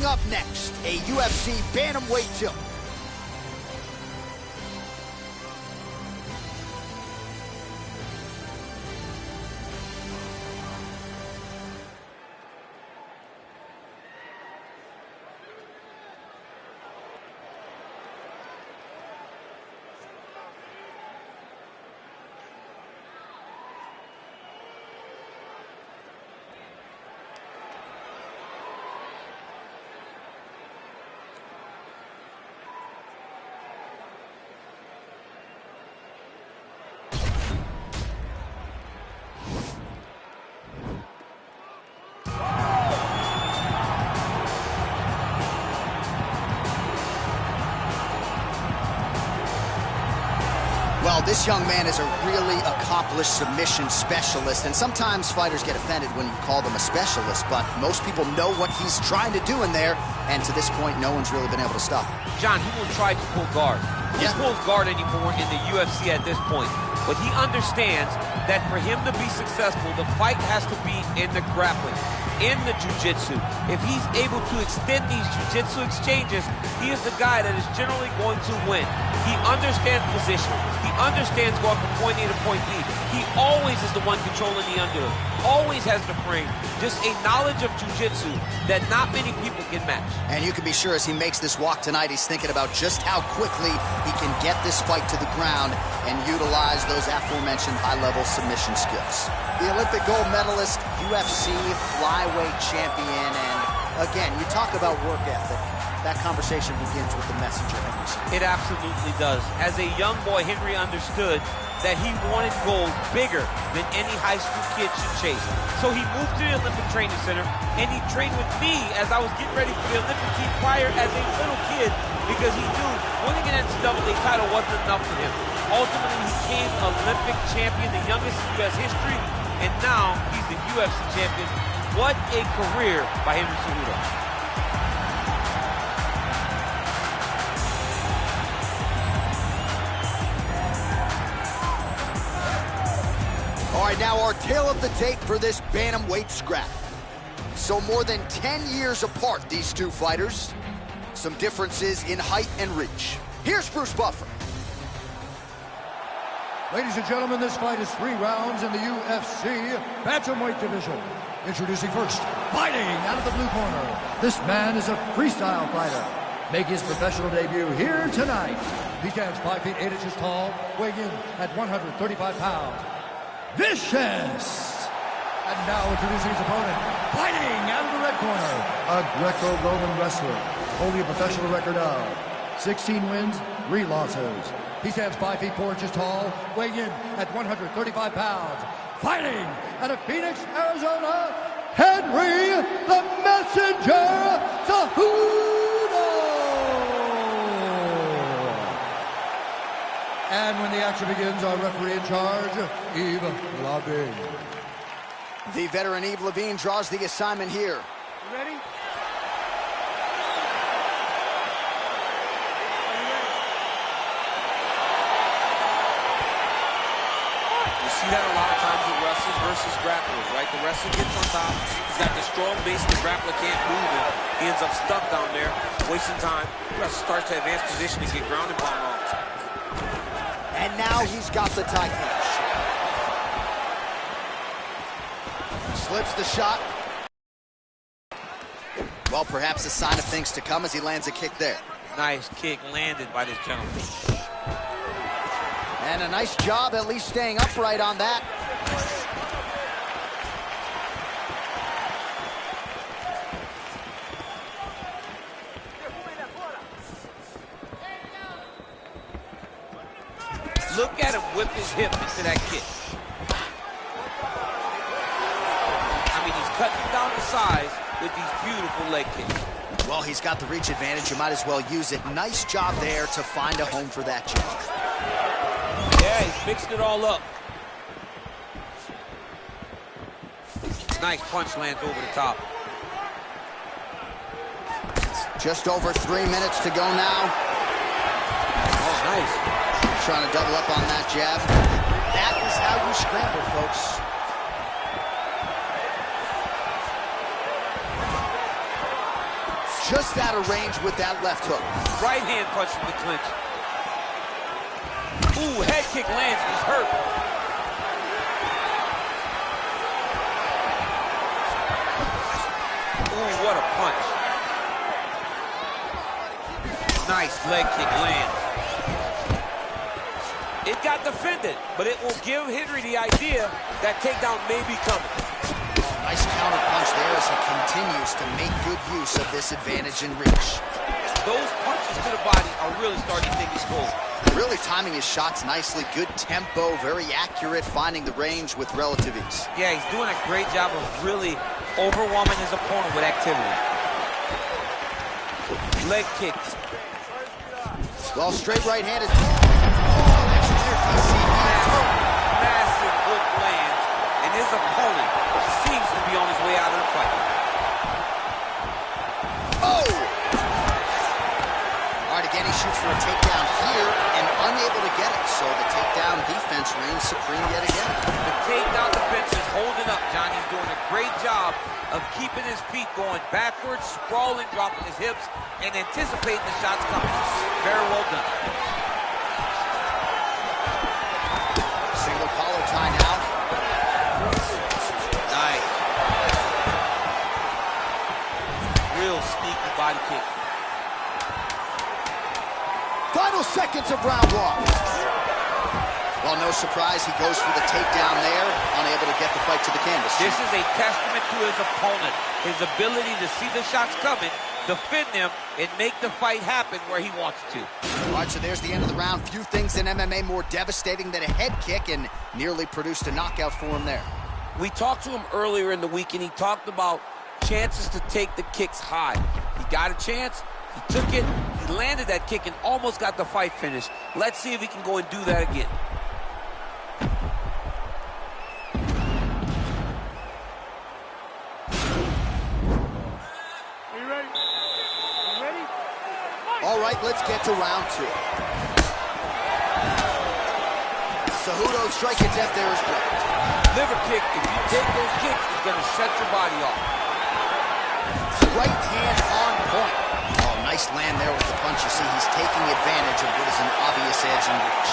Coming up next, a UFC bantamweight tilt. Well, this young man is a really accomplished submission specialist, and sometimes fighters get offended when you call them a specialist, but most people know what he's trying to do in there, and to this point, no one's really been able to stop him. John, he won't try to pull guard. He pulls guard anymore in the UFC at this point, but he understands that for him to be successful, the fight has to be in the grappling, in the jiu-jitsu. If he's able to extend these jiu-jitsu exchanges, he is the guy that is generally going to win. He understands position. He understands going from point A to point B. He always is the one controlling the underhook. Always has the frame. Just a knowledge of jiu-jitsu that not many people can match. And you can be sure as he makes this walk tonight, he's thinking about just how quickly he can get this fight to the ground and utilize those aforementioned high-level submission skills. The Olympic gold medalist, UFC flyweight champion, and again, you talk about work ethic. That conversation begins with the messenger, Henry said. It absolutely does. As a young boy, Henry understood that he wanted gold bigger than any high school kid should chase. So he moved to the Olympic Training Center, and he trained with me as I was getting ready for the Olympic team prior as a little kid, because he knew winning an NCAA title wasn't enough for him. Ultimately, he became Olympic champion, the youngest in U.S. history, and now he's the UFC champion. What a career by Henry Cejudo. All right, now our tale of the tape for this bantamweight scrap. So more than 10 years apart, these two fighters. Some differences in height and reach. Here's Bruce Buffer. Ladies and gentlemen, this fight is 3 rounds in the UFC bantamweight division. Introducing first, fighting out of the blue corner. This man is a freestyle fighter. Making his professional debut here tonight. He stands 5 feet 8 inches tall, weighing in at 135 pounds. Vicious! And now introducing his opponent, fighting out of the red corner, a Greco-Roman wrestler, holding a professional record of 16 wins, 3 losses. He stands 5 feet 4 inches tall, weighing in at 135 pounds. Fighting out of Phoenix, Arizona, Henry the Messenger Cejudo! And when the action begins, our referee in charge, Yves Lavigne. The veteran Yves Lavigne draws the assignment here. You ready? You see that a lot of times with wrestlers versus grapplers, right? The wrestler gets on top, he's got the strong base, the grappler can't move him. He ends up stuck down there, wasting time. The wrestler starts to advance position and get ground and pound on. And now he's got the tie finish. Slips the shot. Well, perhaps a sign of things to come as he lands a kick there. Nice kick landed by this gentleman. And a nice job at least staying upright on that. Look at him whip his hip into that kick. I mean, he's cutting down the size with these beautiful leg kicks. Well, he's got the reach advantage. You might as well use it. Nice job there to find a home for that jab. Yeah, he's mixing it all up. Nice punch lands over the top. Just over 3 minutes to go now. Oh, nice. Trying to double up on that jab. That is how you scramble, folks. just out of range with that left hook. Right hand punch from the clinch. Ooh, head kick lands. He's hurt. Ooh, what a punch. Nice leg kick lands. It got defended, but it will give Henry the idea that takedown may be coming. Nice counter punch there as he continues to make good use of this advantage in reach. Those punches to the body are really starting to take his toll. Really timing his shots nicely. Good tempo, very accurate, finding the range with relative ease. Yeah, he's doing a great job of really overwhelming his opponent with activity. Leg kicks. Well, straight right hand is... Massive hook lands, and his opponent seems to be on his way out of the fight. Oh! All right, again, he shoots for a takedown here and unable to get it, so the takedown defense reigns supreme yet again. The takedown defense is holding up, Johnny. He's doing a great job of keeping his feet going backwards, sprawling, dropping his hips, and anticipating the shots coming. Very well done. Single collar tie now. Nice. Real sneaky body kick. Final seconds of round one. Well, no surprise, he goes for the takedown there, unable to get the fight to the canvas. This is a testament to his opponent, his ability to see the shots coming, defend them, and make the fight happen where he wants to. All right, so there's the end of the round. Few things in MMA more devastating than a head kick, and nearly produced a knockout for him there. We talked to him earlier in the week, and he talked about chances to take the kicks high. He got a chance, he took it, he landed that kick, and almost got the fight finished. Let's see if he can go and do that again. All right, let's get to round two. Cejudo strike at death there is blocked. Liver kick, if you take those kicks, it's going to shut your body off. Right hand on point. Oh, nice land there with the punch. You see, he's taking advantage of what is an obvious edge in reach.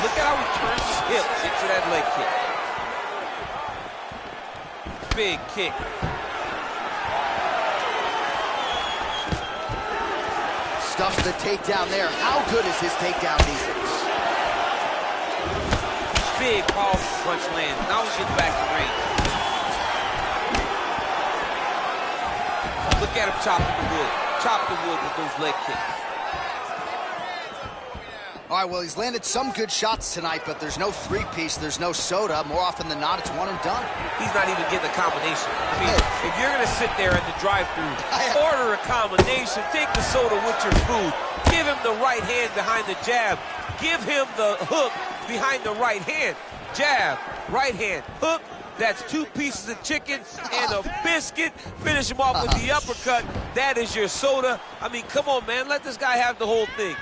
Look at how he turns his hips into that leg kick. Big kick. Stuffs the takedown there. How good is his takedown defense? Big, powerful punch lands. Now he's getting back to range. Look at him chopping the wood. Chop the wood with those leg kicks. All right, well, he's landed some good shots tonight, but there's no three-piece, there's no soda. More often than not, it's one and done. He's not even getting a combination. I mean, if you're going to sit there at the drive-thru, order a combination, take the soda with your food, give him the right hand behind the jab, give him the hook behind the right hand. Jab, right hand, hook. That's 2 pieces of chicken and a biscuit. Finish him off with the uppercut. That is your soda. I mean, come on, man. Let this guy have the whole thing.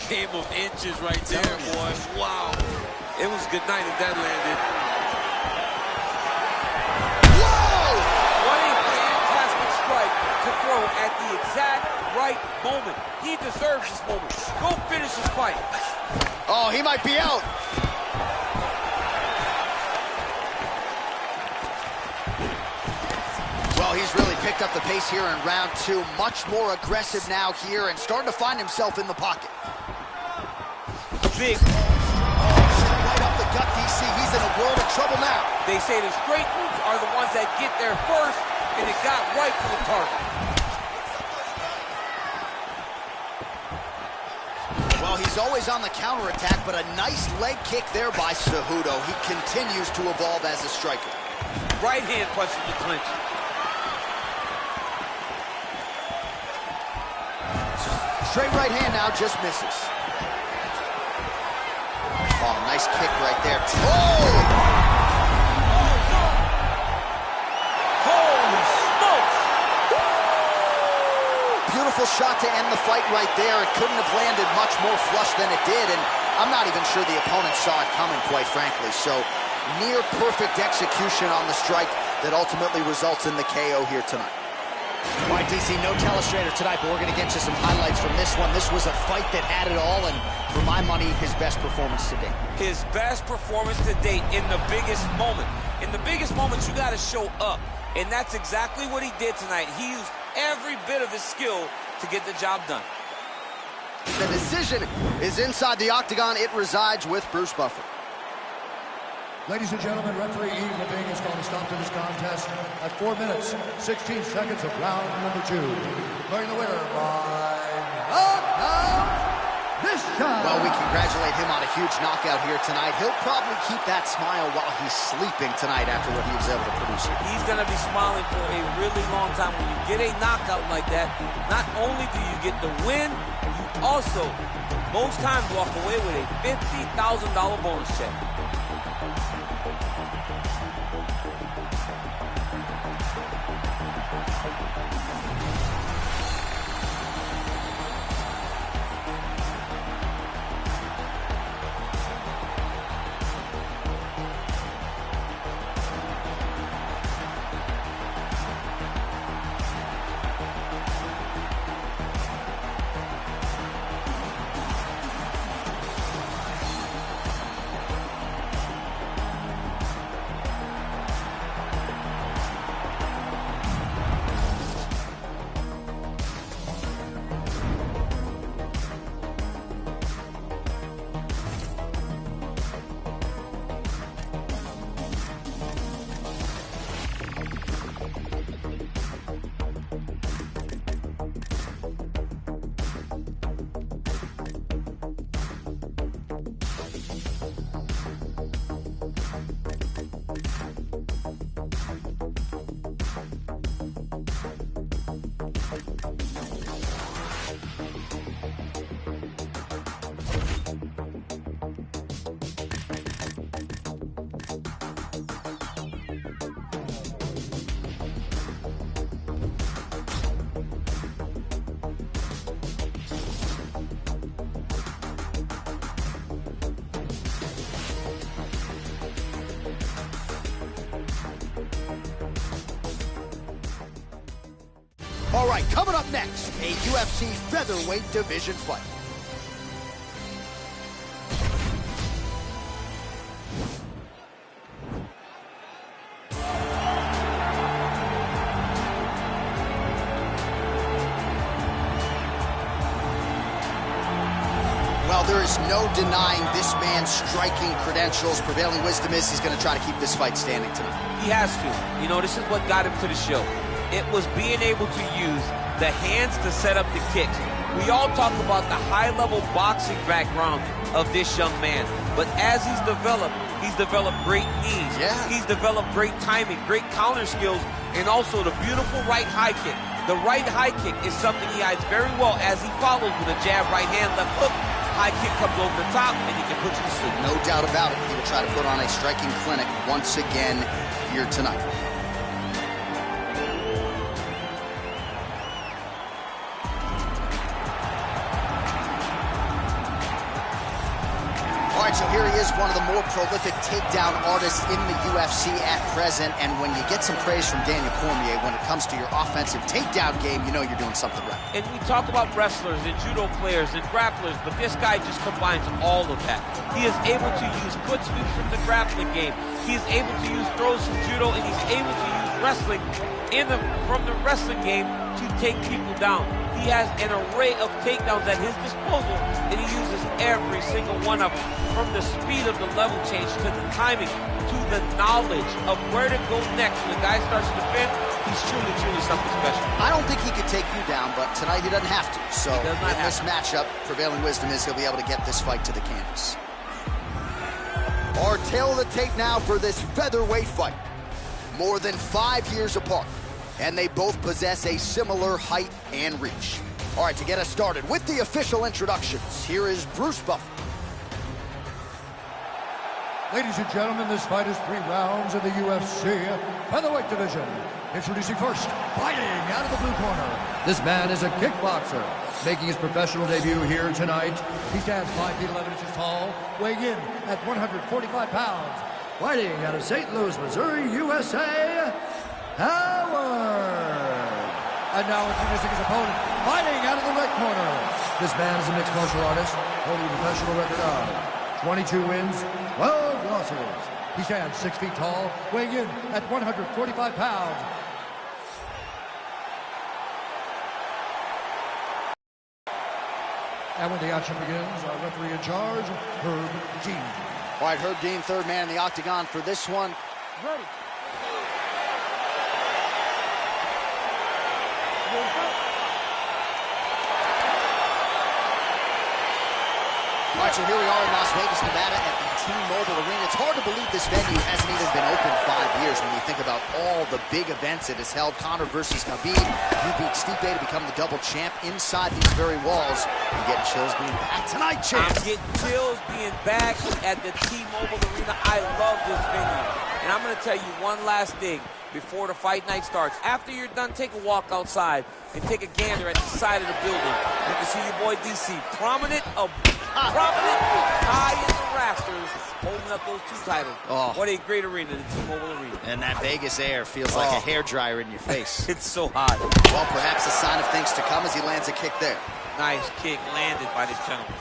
Game of inches right there, boys. Wow. It was good night if that landed. Whoa! What a fantastic strike to throw at the exact right moment. He deserves this moment. Go finish his fight. Oh, he might be out. Well, he's really picked up the pace here in round two. Much more aggressive now here and starting to find himself in the pocket. Big. Right up the gut, DC. He's in a world of trouble now. They say the straight moves are the ones that get there first, and it got right to the target. Well, he's always on the counterattack, but a nice leg kick there by Cejudo. He continues to evolve as a striker. Right hand punch in the clinch. Straight right hand now, just misses. Oh, nice kick right there. Oh! Holy smokes! Beautiful Beautiful shot to end the fight right there. It couldn't have landed much more flush than it did, and I'm not even sure the opponent saw it coming, quite frankly. So near perfect execution on the strike that ultimately results in the KO here tonight. All right, DC, no telestrator tonight, but we're going to get you some highlights from this one. This was a fight that had it all, and for my money, his best performance to date. His best performance to date in the biggest moment. In the biggest moments, you got to show up, and that's exactly what he did tonight. He used every bit of his skill to get the job done. The decision is inside the octagon. It resides with Bruce Buffer. Ladies and gentlemen, referee Yves Leving is going to stop to this contest at 4 minutes, 16 seconds of round number 2. Declaring the winner by knockout, this time. Well, we congratulate him on a huge knockout here tonight. He'll probably keep that smile while he's sleeping tonight after what he was able to produce here. He's going to be smiling for a really long time. When you get a knockout like that, not only do you get the win, you also, most times, walk away with a $50,000 bonus check. All right, coming up next, a UFC featherweight division fight. Well, there is no denying this man's striking credentials. Prevailing wisdom is he's going to try to keep this fight standing tonight. He has to. You know, this is what got him to the show. It was being able to use the hands to set up the kicks. We all talk about the high-level boxing background of this young man, but as he's developed great knees. Yeah. He's developed great timing, great counter skills, and also the beautiful right high kick. The right high kick is something he hides very well as he follows with a jab, right hand, left hook. High kick comes over the top, and he can put you to sleep. No doubt about it. He will try to put on a striking clinic once again here tonight. All right, so here he is, one of the more prolific takedown artists in the UFC at present. And when you get some praise from Daniel Cormier when it comes to your offensive takedown game, you know you're doing something right. And we talk about wrestlers and judo players and grapplers, but this guy just combines all of that. He is able to use foot sweeps from the grappling game. He is able to use throws from judo, and he's able to use wrestling from the wrestling game to take people down. He has an array of takedowns at his disposal, and he uses every single one of them. From the speed of the level change, to the timing, to the knowledge of where to go next. When the guy starts to defend, he's truly, truly something special. I don't think he could take you down, but tonight he doesn't have to. So in this matchup, prevailing wisdom is he'll be able to get this fight to the canvas. Our tail of the tape now for this featherweight fight. More than 5 years apart, and they both possess a similar height and reach. All right, to get us started with the official introductions, here is Bruce Buffer. Ladies and gentlemen, this fight is 3 rounds in the UFC featherweight division. Introducing first, fighting out of the blue corner, This man is a kickboxer, making his professional debut here tonight. He stands 5 feet 11 inches tall, weighing in at 145 pounds. Fighting out of St. Louis, Missouri, USA, Howard. And now introducing his opponent, fighting out of the red corner. This man is a mixed martial artist, holding a professional record of 22 wins, 12 losses. He stands 6 feet tall, weighing in at 145 pounds. And when the action begins, our referee in charge, Herb Dean. All right, Herb Dean, third man in the octagon for this one. Ready. All right, so here we are in Las Vegas, Nevada at the T-Mobile Arena. It's hard to believe this venue hasn't even been open 5 years when you think about all the big events it has held. Conor versus Khabib. You beat Stipe to become the double champ inside these very walls. You get chills being back tonight, champ. I'm getting chills being back at the T-Mobile Arena. I love this venue. And I'm going to tell you one last thing before the fight night starts. After you're done, take a walk outside and take a gander at the side of the building. You can see your boy DC prominent high in the rafters, holding up those 2 titles. Oh. What a great arena, the T-Mobile Arena. And that Vegas air feels like a hairdryer in your face. It's so hot. Well, perhaps a sign of things to come as he lands a kick there. Nice kick landed by this gentleman.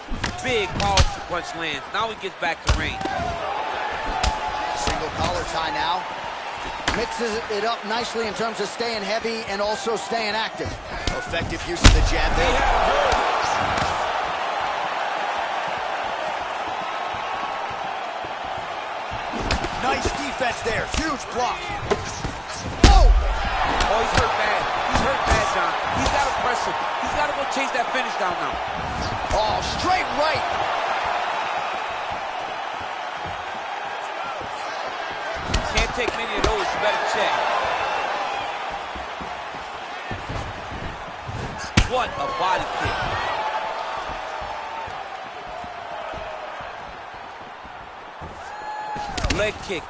Big, powerful punch lands. Now he gets back to range. Single collar tie now. Mixes it up nicely in terms of staying heavy and also staying active. Effective use of the jab there. Nice defense there. Huge block. Oh! Oh, he's hurt bad. He's hurt bad, John. He's got to press him. He's got to go chase that finish down now. Oh, straight right. Can't take many of those. You better check. What a body kick. Leg kick.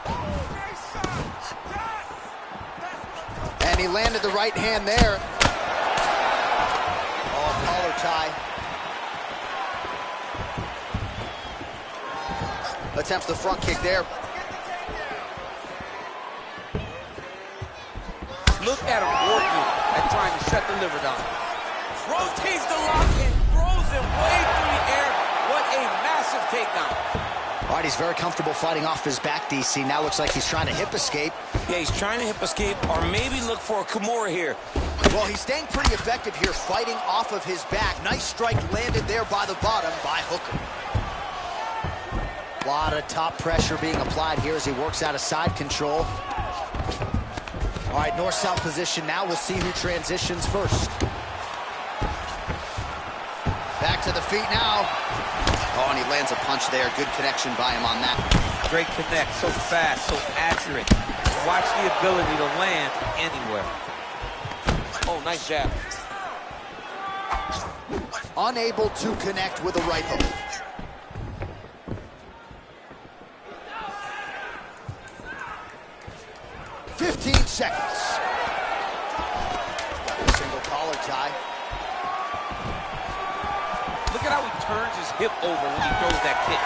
And he landed the right hand there. Oh, collar tie. Attempts the front kick there. Look at him working at trying to shut the liver down. Rotates the lock and throws him way through the air. What a massive takedown. All right, he's very comfortable fighting off his back, DC. Now looks like he's trying to hip escape. Yeah, he's trying to hip escape or maybe look for a Kimura here. Well, he's staying pretty effective here, fighting off of his back. Nice strike landed there by the bottom by Hooker. A lot of top pressure being applied here as he works out of side control. All right, north-south position now. We'll see who transitions first. Back to the feet now. Oh, and he lands a punch there. Good connection by him on that. Great connect, so fast, so accurate. Watch the ability to land anywhere. Oh, nice jab. Unable to connect with a right hook. Seconds. Single collar tie. Look at how he turns his hip over when he throws that kick.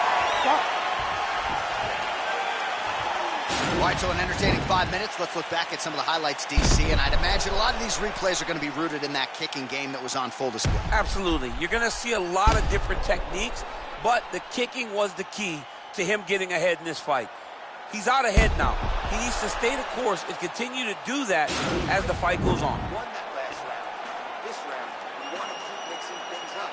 All right, so an entertaining 5 minutes. Let's look back at some of the highlights, DC, and I'd imagine a lot of these replays are going to be rooted in that kicking game that was on full display. Absolutely. You're going to see a lot of different techniques, but the kicking was the key to him getting ahead in this fight. He's out ahead now. He needs to stay the course and continue to do that as the fight goes on. Won that last round. This round, you want to keep mixing things up.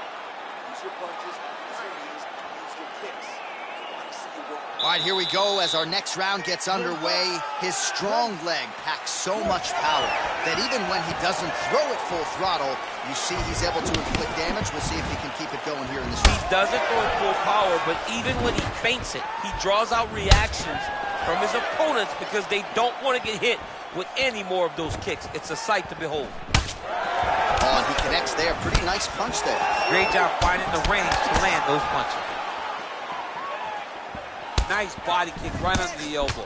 Use your punches, use your knees, use your kicks. I want to see you work. All right, here we go as our next round gets underway. His strong leg packs so much power that even when he doesn't throw it full throttle, you see he's able to inflict damage. We'll see if he can keep it going here in this round. He doesn't throw it full power, but even when he feints it, he draws out reactions from his opponents because they don't want to get hit with any more of those kicks. It's a sight to behold. Oh, and he connects there. Pretty nice punch there. Great job finding the range to land those punches. Nice body kick right under the elbow.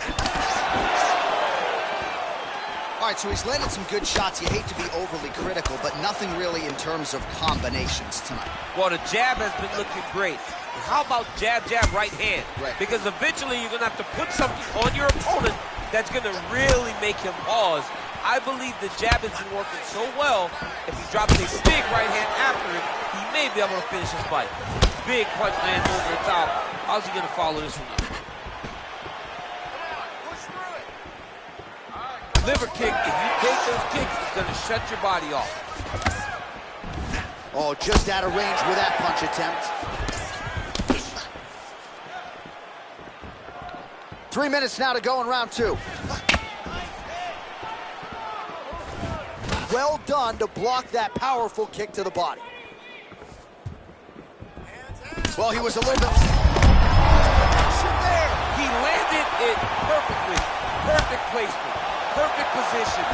All right, so he's landed some good shots. You hate to be overly critical, but nothing really in terms of combinations tonight. Well, the jab has been looking great. How about jab, jab, right hand? Right. Because eventually you're going to have to put something on your opponent that's going to really make him pause. I believe the jab has been working so well, if he drops a big right hand after it, he may be able to finish his fight. Big punch lands over the top. How's he going to follow this one up? Liver kick, if you take those kicks, it's going to shut your body off. Oh, just out of range with that punch attempt. 3 minutes now to go in round 2. Well done to block that powerful kick to the body. Well, he was a little bit... He landed it perfectly. Perfect placement. Perfect position.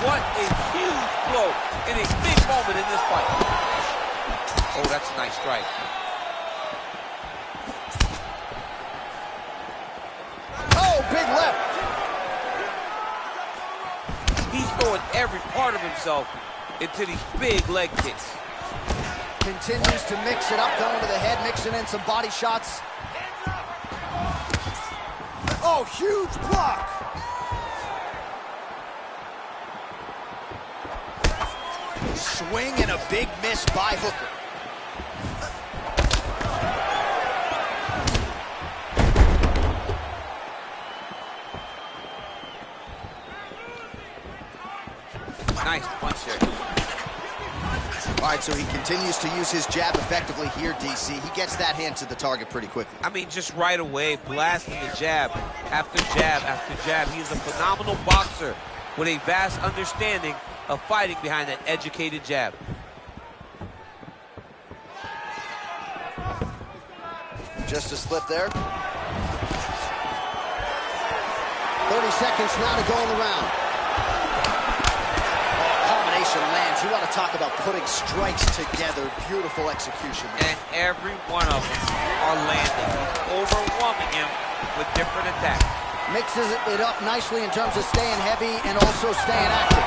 What a huge blow in a big moment in this fight. Oh, that's a nice strike. Oh, big left. He's throwing every part of himself into these big leg kicks. Continues to mix it up, going to the head, mixing in some body shots. Oh, huge block. Swing and a big miss by Hooker. Nice punch there. All right, so he continues to use his jab effectively here, DC. He gets that hand to the target pretty quickly. I mean, just right away, blasting the jab after jab after jab. He's a phenomenal boxer with a vast understanding of fighting behind that educated jab. Just a slip there. 30 seconds now to go in the round. Combination lands. You want to talk about putting strikes together. Beautiful execution. And every one of them are landing. He's overwhelming him with different attacks. Mixes it up nicely in terms of staying heavy and also staying active.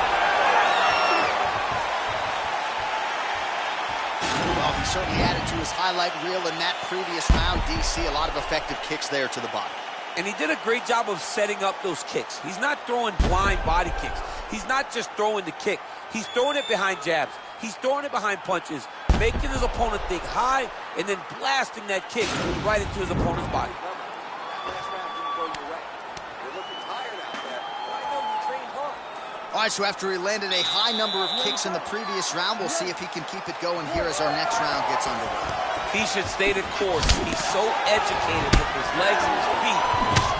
Well, he certainly added to his highlight reel in that previous round, DC. A lot of effective kicks there to the body. And he did a great job of setting up those kicks. He's not throwing blind body kicks. He's not just throwing the kick. He's throwing it behind jabs. He's throwing it behind punches, making his opponent think high, and then blasting that kick right into his opponent's body. All right, so after he landed a high number of kicks in the previous round, we'll see if he can keep it going here as our next round gets underway. He should stay the course. He's so educated with his legs and his feet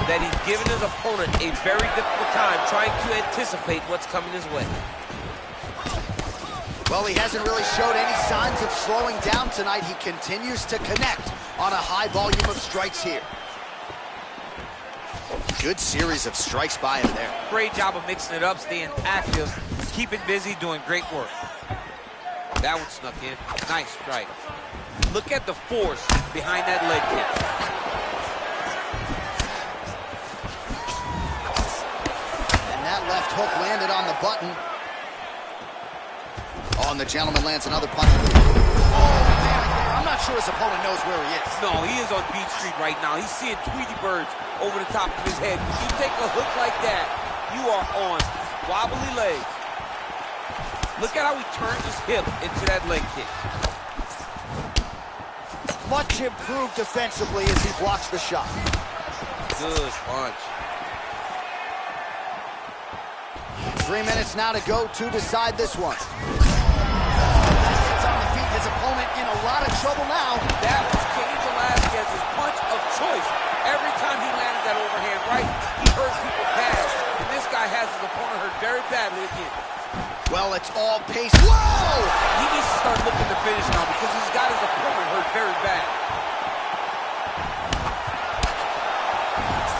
that he's given his opponent a very difficult time trying to anticipate what's coming his way. Well, he hasn't really showed any signs of slowing down tonight. He continues to connect on a high volume of strikes here. Good series of strikes by him there. Great job of mixing it up, staying active, keeping busy, doing great work. That one snuck in. Nice strike. Look at the force behind that leg kick. And that left hook landed on the button. Oh, and the gentleman lands another punch. I'm not sure his opponent knows where he is. No, he is on Beach Street right now. He's seeing Tweety birds over the top of his head. When you take a hook like that, you are on wobbly legs. Look at how he turns his hip into that leg kick. Much improved defensively as he blocks the shot. Good punch. 3 minutes now to go to decide this one. His opponent in a lot of trouble now. That was Cain Velasquez's punch of choice. Every time he landed that overhand right, he hurt people bad. And this guy has his opponent hurt very badly again. Well, it's all pace. Whoa! He needs to start looking to finish now because he's got his opponent hurt very bad.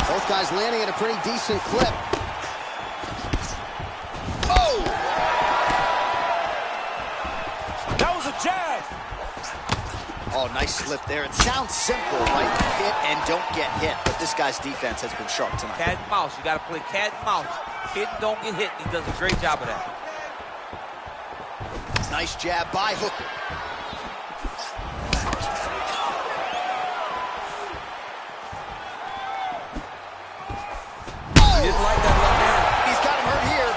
Both guys landing at a pretty decent clip. Oh! That was a jab. Oh, nice slip there. It sounds simple, right? Hit and don't get hit. But this guy's defense has been sharp tonight. Cat and mouse. You got to play cat and mouse. Hit and don't get hit. He does a great job of that. Nice jab by Hooker. He didn't like that left hand. He's got him hurt here.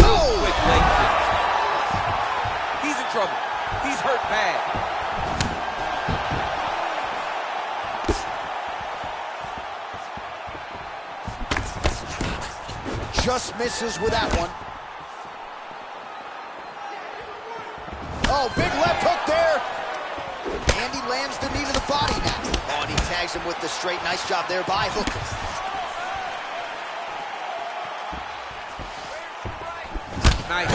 Oh! Quick leg kick. He's in trouble. He's hurt bad. Just misses with that one. Oh, big left hook there. And he lands the knee to the body now. Oh, and he tags him with the straight. Nice job there by Hooker. Nice.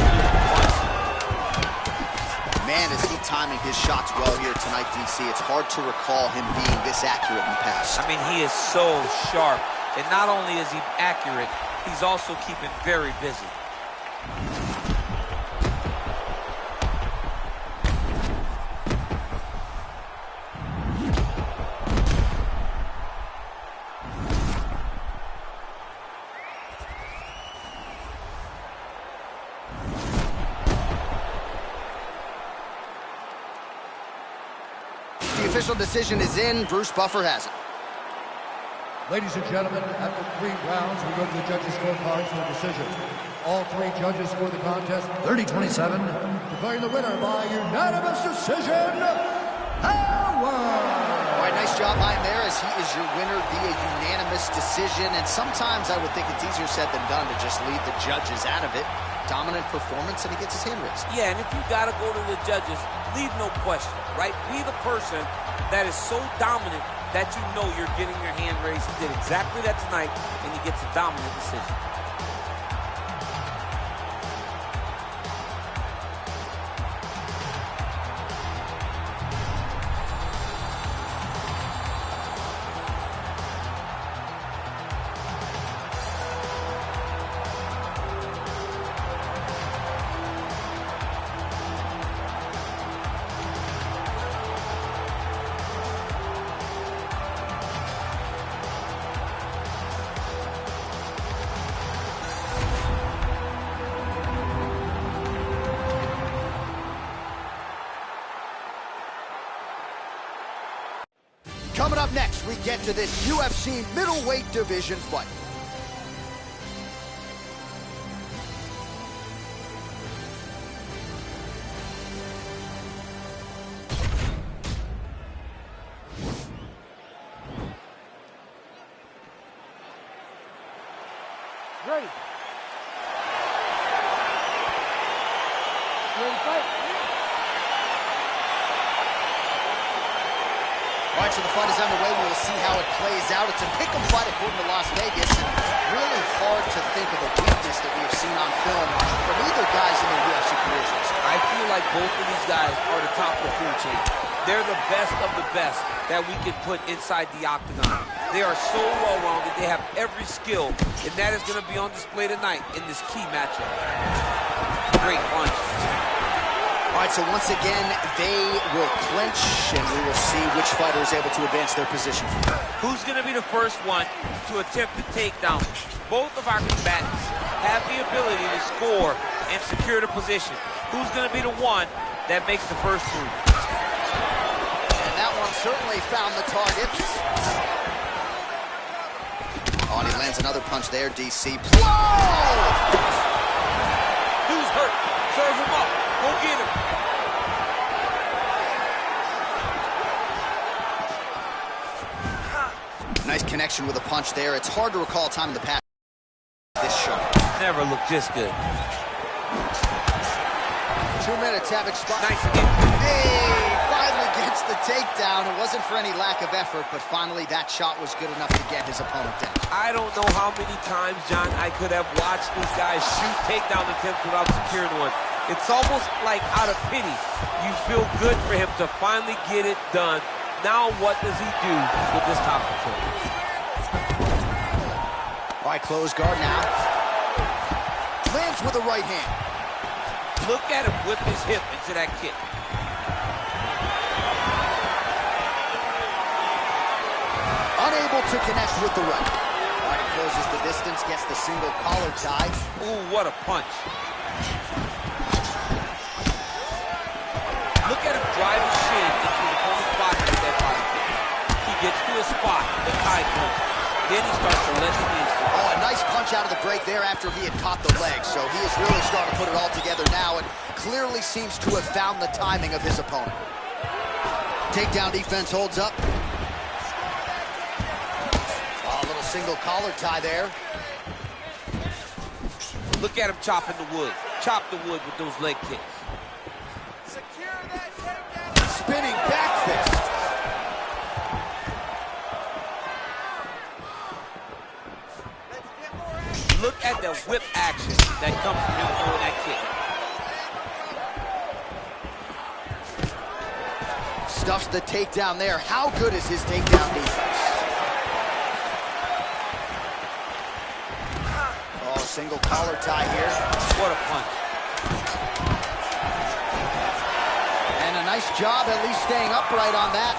Man, is he timing his shots well here tonight, DC. It's hard to recall him being this accurate in the past. I mean, he is so sharp. And not only is he accurate, he's also keeping very busy. The official decision is in. Bruce Buffer has it. Ladies and gentlemen, after 3 rounds, we go to the judges' scorecards for decision. All 3 judges scored the contest 30-27, declaring the winner by unanimous decision, Howard! All right, nice job by him there, as he is your winner via unanimous decision. And sometimes I would think it's easier said than done to just leave the judges out of it. Dominant performance, and he gets his hand raised. Yeah, and if you got to go to the judges, leave no question, right? Be the person that is so dominant that you know you're getting your hand raised. He did exactly that tonight, and he gets a dominant decision. Coming up next, we get to this UFC middleweight division fight. Ready. Ready to fight? All right, so the fight is underway. We will see how it plays out. It's a pick'em fight according to Las Vegas, and really hard to think of a weakness that we have seen on film from either guys in their UFC careers. I feel like both of these guys are the top of the food chain. They're the best of the best that we can put inside the octagon. They are so well-rounded. They have every skill, and that is going to be on display tonight in this key matchup. Great punch. All right, so once again, they will clinch, and we will see which fighter is able to advance their position. Who's going to be the first one to attempt the takedown? Both of our combatants have the ability to score and secure the position. Who's going to be the one that makes the first move? And that one certainly found the target. Oh, and he lands another punch there, DC. Whoa! Who's hurt? Serve him up. Go get him. Nice connection with a punch there. It's hard to recall time in the past this show. Never looked this good. 2 minutes have expired. Nice again. Hey, finally gets the takedown. It wasn't for any lack of effort, but finally that shot was good enough to get his opponent down. I don't know how many times, John, I could have watched these guys shoot takedown attempts without securing one. It's almost like out of pity. You feel good for him to finally get it done. Now what does he do with this top control? All right, close guard now. Lands with a right hand. Look at him whip his hip into that kick. Unable to connect with the right. All right, he closes the distance, gets the single collar tie. Ooh, what a punch. Look at him drive his shin into the opponent's body with that body kick. He gets to a spot, the tie punch. Then he starts to let his knees fall. Oh, a nice punch out of the break there after he had caught the leg. So he is really starting to put it all together now and clearly seems to have found the timing of his opponent. Takedown defense holds up. Oh, a little single collar tie there. Look at him chopping the wood. Chop the wood with those leg kicks. Secure that takedown. Spinning back fist. Look at the whip action that comes from him throwing that kick. Stuffs the takedown there. How good is his takedown defense? Oh, single collar tie here. What a punch. And a nice job at least staying upright on that.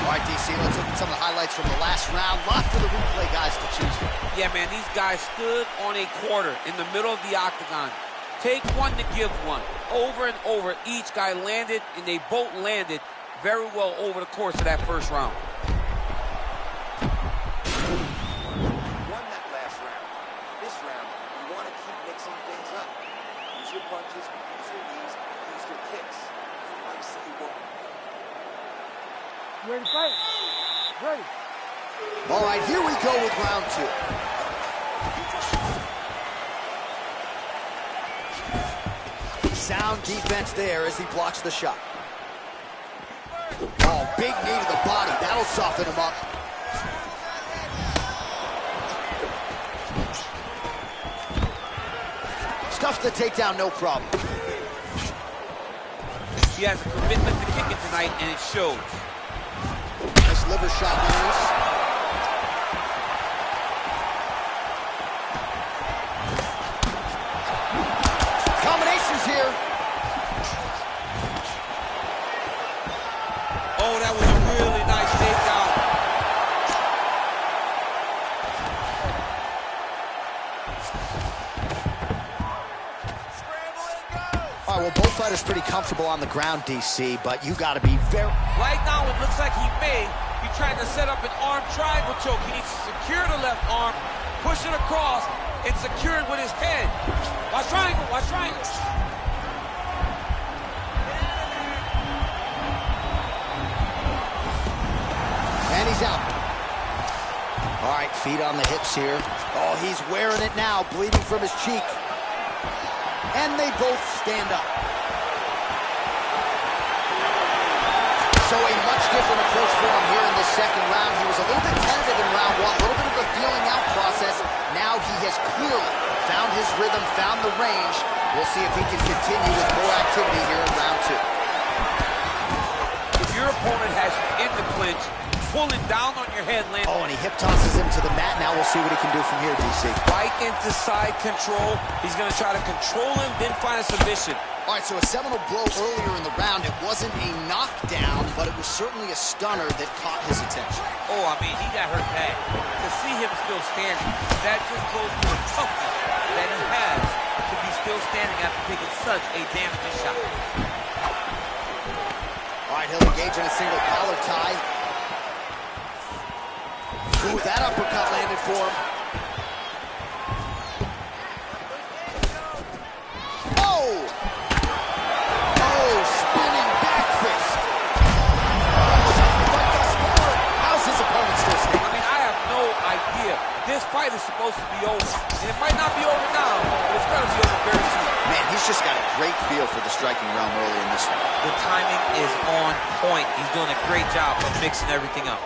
All right, DC, let's look at some of the highlights from the last round. Lots for the replay guys to choose from. Yeah, man, these guys stood on a quarter in the middle of the octagon. Take one to give one. Over and over, each guy landed, and they both landed very well over the course of that first round. Won that last round. This round, you want to keep mixing things up. Use your punches, use your knees, use your kicks. I want to see you work. Ready to fight? Ready. All right, here we go with round two. Sound defense there as he blocks the shot. Oh, big knee to the body. That'll soften him up. Stuffs the takedown, no problem. He has a commitment to kicking tonight, and it shows. Nice liver shot lands. Combinations here. Oh, that was a really nice takedown. All right, well, both fighters pretty comfortable on the ground, DC, but you got to be very... Right now, it looks like he may be trying to set up an arm triangle choke. He needs to secure the left arm, push it across, and secure it with his head. Watch triangle, watch triangle. And he's out. All right, feet on the hips here. Oh, he's wearing it now, bleeding from his cheek. And they both stand up. So a much different approach for him here in this second round. He was a little bit tentative in round one, a little bit of a feeling out process. Now he has clearly found his rhythm, found the range. We'll see if he can continue with more activity here in round two. If your opponent has you in the clinch, pulling down on your head, land. Oh, and he hip tosses him to the mat. Now we'll see what he can do from here, DC. Right into side control. He's going to try to control him, then find a submission. All right, so a seminal blow earlier in the round. It wasn't a knockdown, but it was certainly a stunner that caught his attention. Oh, I mean, he got hurt bad. To see him still standing, that just goes to the toughness that he has to be still standing after taking such a damaging shot. All right, he'll engage in a single collar tie. Ooh, that uppercut landed for him. Oh! Oh, spinning back fist. How's his opponent still standing? I mean, I have no idea. This fight is supposed to be over. And it might not be over now, but it's going to be over very soon. Man, he's just got a great feel for the striking realm early in this one. The timing is on point. He's doing a great job of mixing everything up.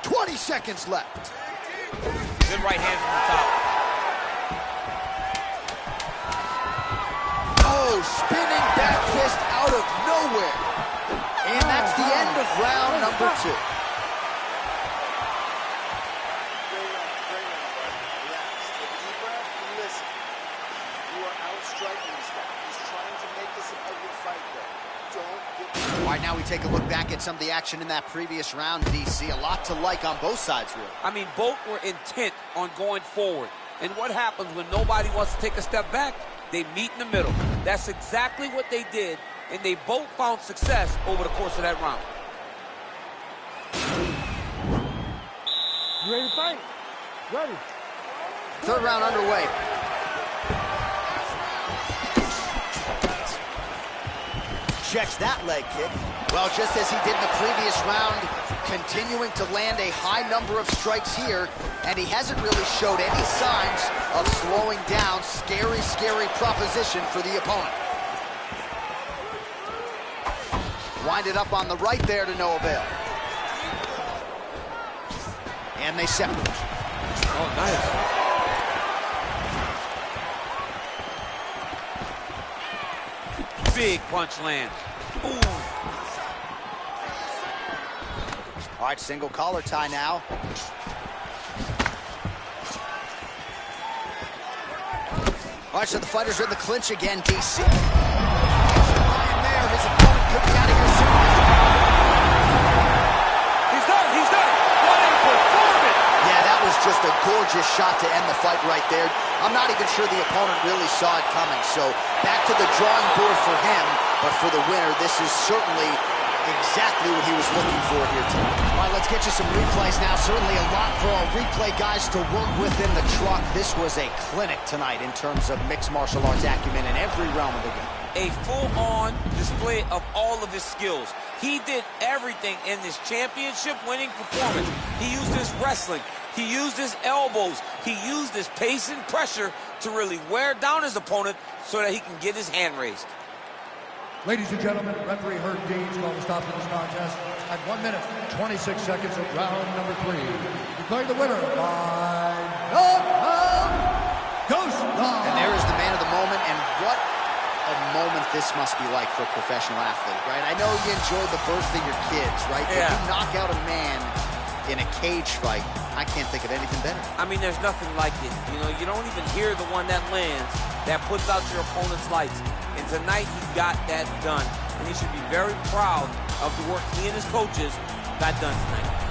20 seconds left. Good right hand from the top. Oh, spinning back fist out of nowhere. And that's the end of round number two. All right, now we take a look back at some of the action in that previous round, DC. A lot to like on both sides, really. I mean, both were intent on going forward. And what happens when nobody wants to take a step back? They meet in the middle. That's exactly what they did, and they both found success over the course of that round. You ready to fight? Ready. Third round underway. Checks that leg kick. Well, just as he did in the previous round, continuing to land a high number of strikes here, and he hasn't really showed any signs of slowing down. Scary, scary proposition for the opponent. Winded up on the right there to no avail. And they separate. Oh, nice. Big punch land. Ooh. All right, single collar tie now. All right, so the fighters are in the clinch again, DC. Ryan there, his opponent could be out of here soon. He's done, he's done. What a performance. Yeah, that was just a gorgeous shot to end the fight right there. I'm not even sure the opponent really saw it coming. So back to the drawing board for him, but for the winner, this is certainly exactly what he was looking for here tonight. All right, let's get you some replays now. Certainly a lot for our replay guys to work with in the truck. This was a clinic tonight in terms of mixed martial arts acumen in every realm of the game. A full-on display of all of his skills. He did everything in this championship-winning performance. He used his wrestling. He used his elbows. He used his pace and pressure to really wear down his opponent so that he can get his hand raised. Ladies and gentlemen, referee Herb Dean's called to stop this contest at 1 minute, 26 seconds of round number 3. Declaring the winner by knockout, Ghost Dog. And there is the man of the moment, and what a moment this must be like for a professional athlete, right? I know you enjoyed the birth of your kids, right? Yeah. But you knock out a man in a cage fight, I can't think of anything better. I mean, there's nothing like it. You know, you don't even hear the one that lands, that puts out your opponent's lights. And tonight, he got that done. And he should be very proud of the work he and his coaches got done tonight.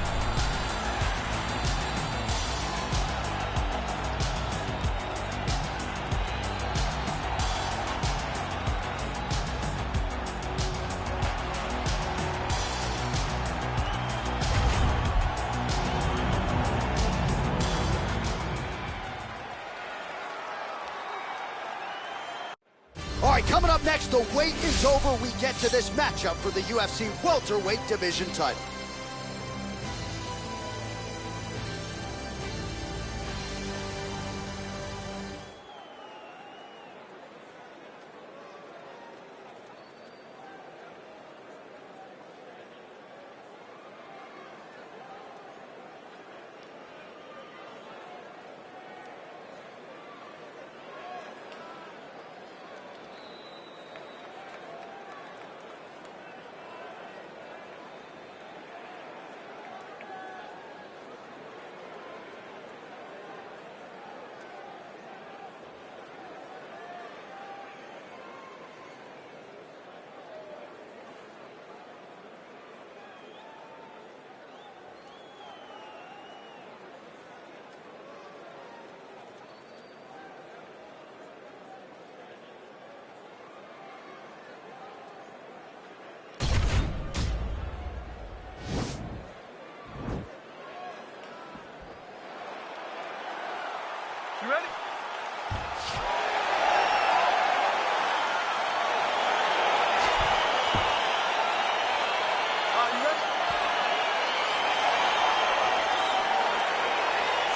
All right, coming up next, the wait is over. We get to this matchup for the UFC welterweight division title. You ready?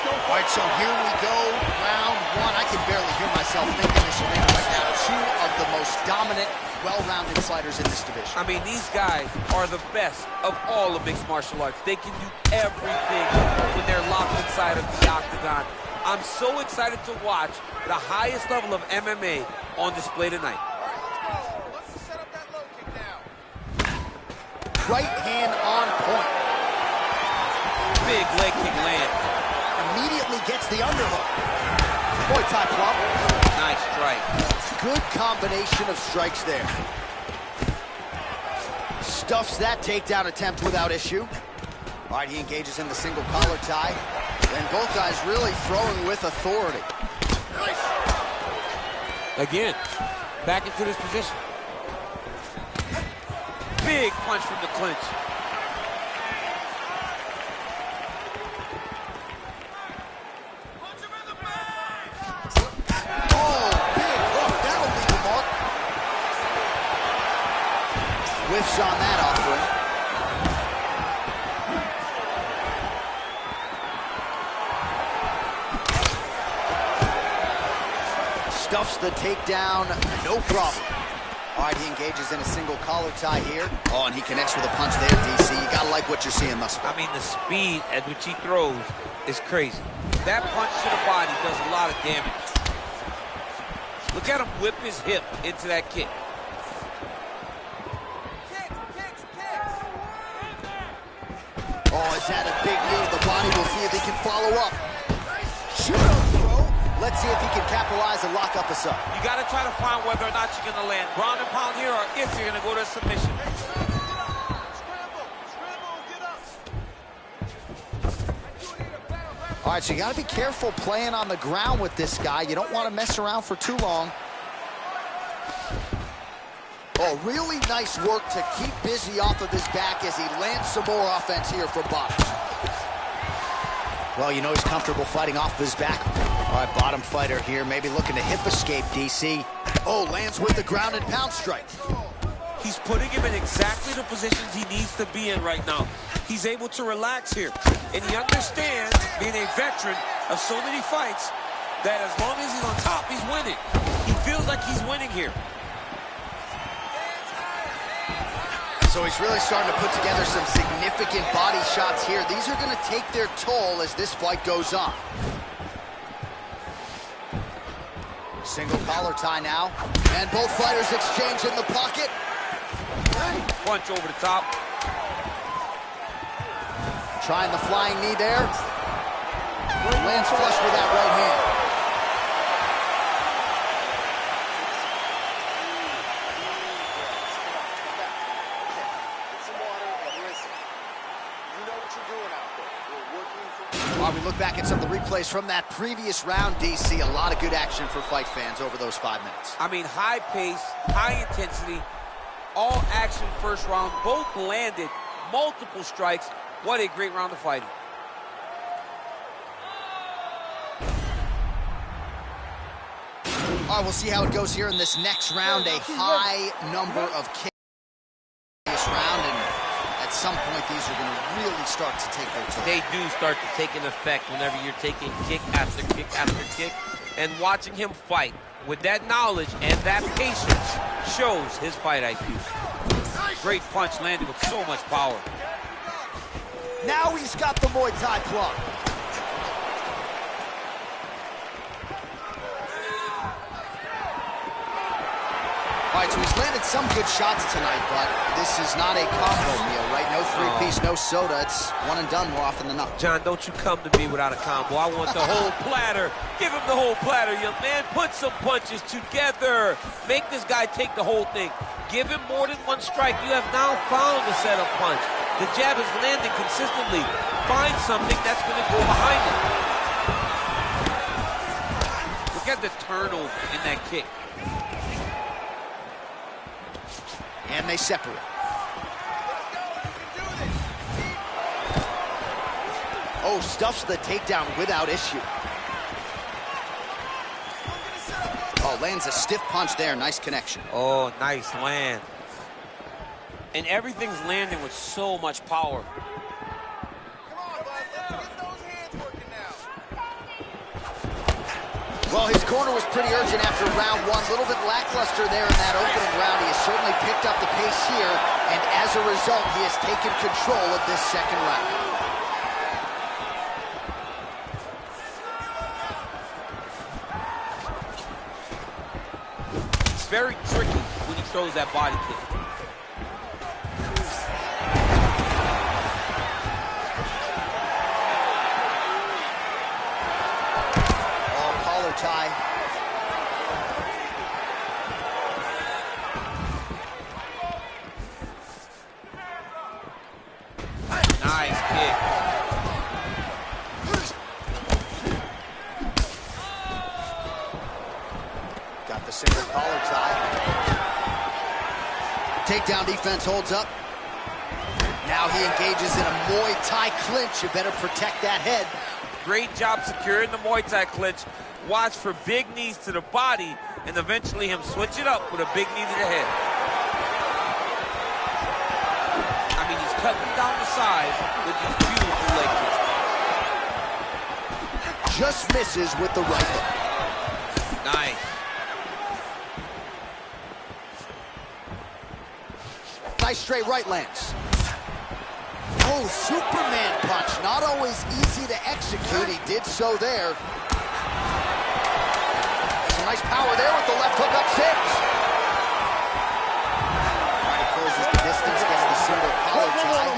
All right, so here we go, round one. I can barely hear myself thinking this arena right now. Two of the most dominant, well-rounded fighters in this division. I mean, these guys are the best of all of mixed martial arts. They can do everything when they're locked inside of the octagon. I'm so excited to watch the highest level of MMA on display tonight. All right, let's go. Let's set up that low kick now. Right hand on point. Big leg kick land. Immediately gets the underhook. Boy, Thai club. Nice strike. Good combination of strikes there. Stuffs that takedown attempt without issue. All right, he engages in the single collar tie. And both guys really throwing with authority. Again, back into this position. Big punch from the clinch. Oh, big hook. That'll leave a mark. Whiffs on that offering. Stuffs the takedown, no problem. All right, he engages in a single collar tie here. Oh, and he connects with a punch there, DC. You gotta like what you're seeing thus far. I mean, the speed at which he throws is crazy. That punch to the body does a lot of damage. Look at him whip his hip into that kick. Oh, is that a big knee to the body? We'll see if he can follow up. Shoot up, throw. Let's see if he can capitalize and lock up a sub. You got to try to find whether or not you're going to land ground and pound here or if you're going to go to submission. All right, so you got to be careful playing on the ground with this guy. You don't want to mess around for too long. Oh, really nice work to keep busy off of his back as he lands some more offense here from bottom. Well, you know he's comfortable fighting off of his back. All right, bottom fighter here, maybe looking to hip escape, DC. Oh, lands with the ground and pound strike. He's putting him in exactly the positions he needs to be in right now. He's able to relax here. And he understands, being a veteran of so many fights, that as long as he's on top, he's winning. He feels like he's winning here. So he's really starting to put together some significant body shots here. These are going to take their toll as this fight goes on. Single collar tie now. And both fighters exchange in the pocket. Punch over the top. Trying the flying knee there. Lands flush with that right hand. While we look back at some of the replays from that previous round, DC, a lot of good action for fight fans over those 5 minutes. I mean, high pace, high intensity, all action first round. Both landed multiple strikes. What a great round of fighting. All right, we'll see how it goes here in this next round. A high number of kicks this round, and at some point, these are going to really start to take their toll. They do start to take an effect whenever you're taking kick after kick after kick. And watching him fight with that knowledge and that patience shows his fight IQ. Great punch landed with so much power. Now he's got the Muay Thai plug. All right, so he's landed some good shots tonight, but this is not a combo meal, right? No three-piece, no soda. It's one and done more often than not. John, don't you come to me without a combo. I want the whole platter. Give him the whole platter, young man. Put some punches together. Make this guy take the whole thing. Give him more than one strike. You have now found the setup punch. The jab is landing consistently. Find something that's going to go behind it. Look at the turnover in that kick. And they separate. Oh, stuffs the takedown without issue. Oh, lands a stiff punch there. Nice connection. Oh, nice land. And everything's landing with so much power. Well, his corner was pretty urgent after round one. A little bit lackluster there in that opening round. He has certainly picked up the pace here, and as a result, he has taken control of this second round. It's very tricky when he throws that body kick. Tie. Got the single collar tie. Takedown defense holds up. Now he engages in a Muay Thai clinch. You better protect that head. Great job securing the Muay Thai clinch. Watch for big knees to the body, and eventually him switch it up with a big knee to the head. I mean, he's cutting down the size with these beautiful leg kicks. Just misses with the right hook. Nice. Nice straight right lands. Oh, Superman punch. Not always easy to execute. He did so there. Some nice power there with the left hook upstairs. Trying to close the distance, gets the single collar tie.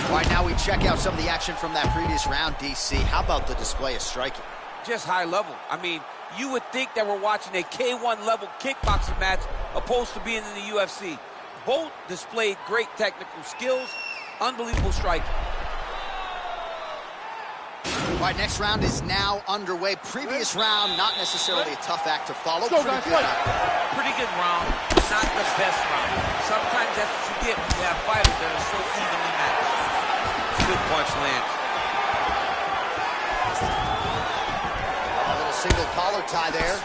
All right, now we check out some of the action from that previous round, DC. How about the display of striking? Just high level. I mean, you would think that we're watching a K1 level kickboxing match opposed to being in the UFC. Both displayed great technical skills, unbelievable striking. All right, next round is now underway. Previous round, not necessarily a tough act to follow. Pretty Pretty good round, not the best round. Sometimes that's what you get when you have fighters that are so evenly matched. Good punch lands. A little single collar tie there.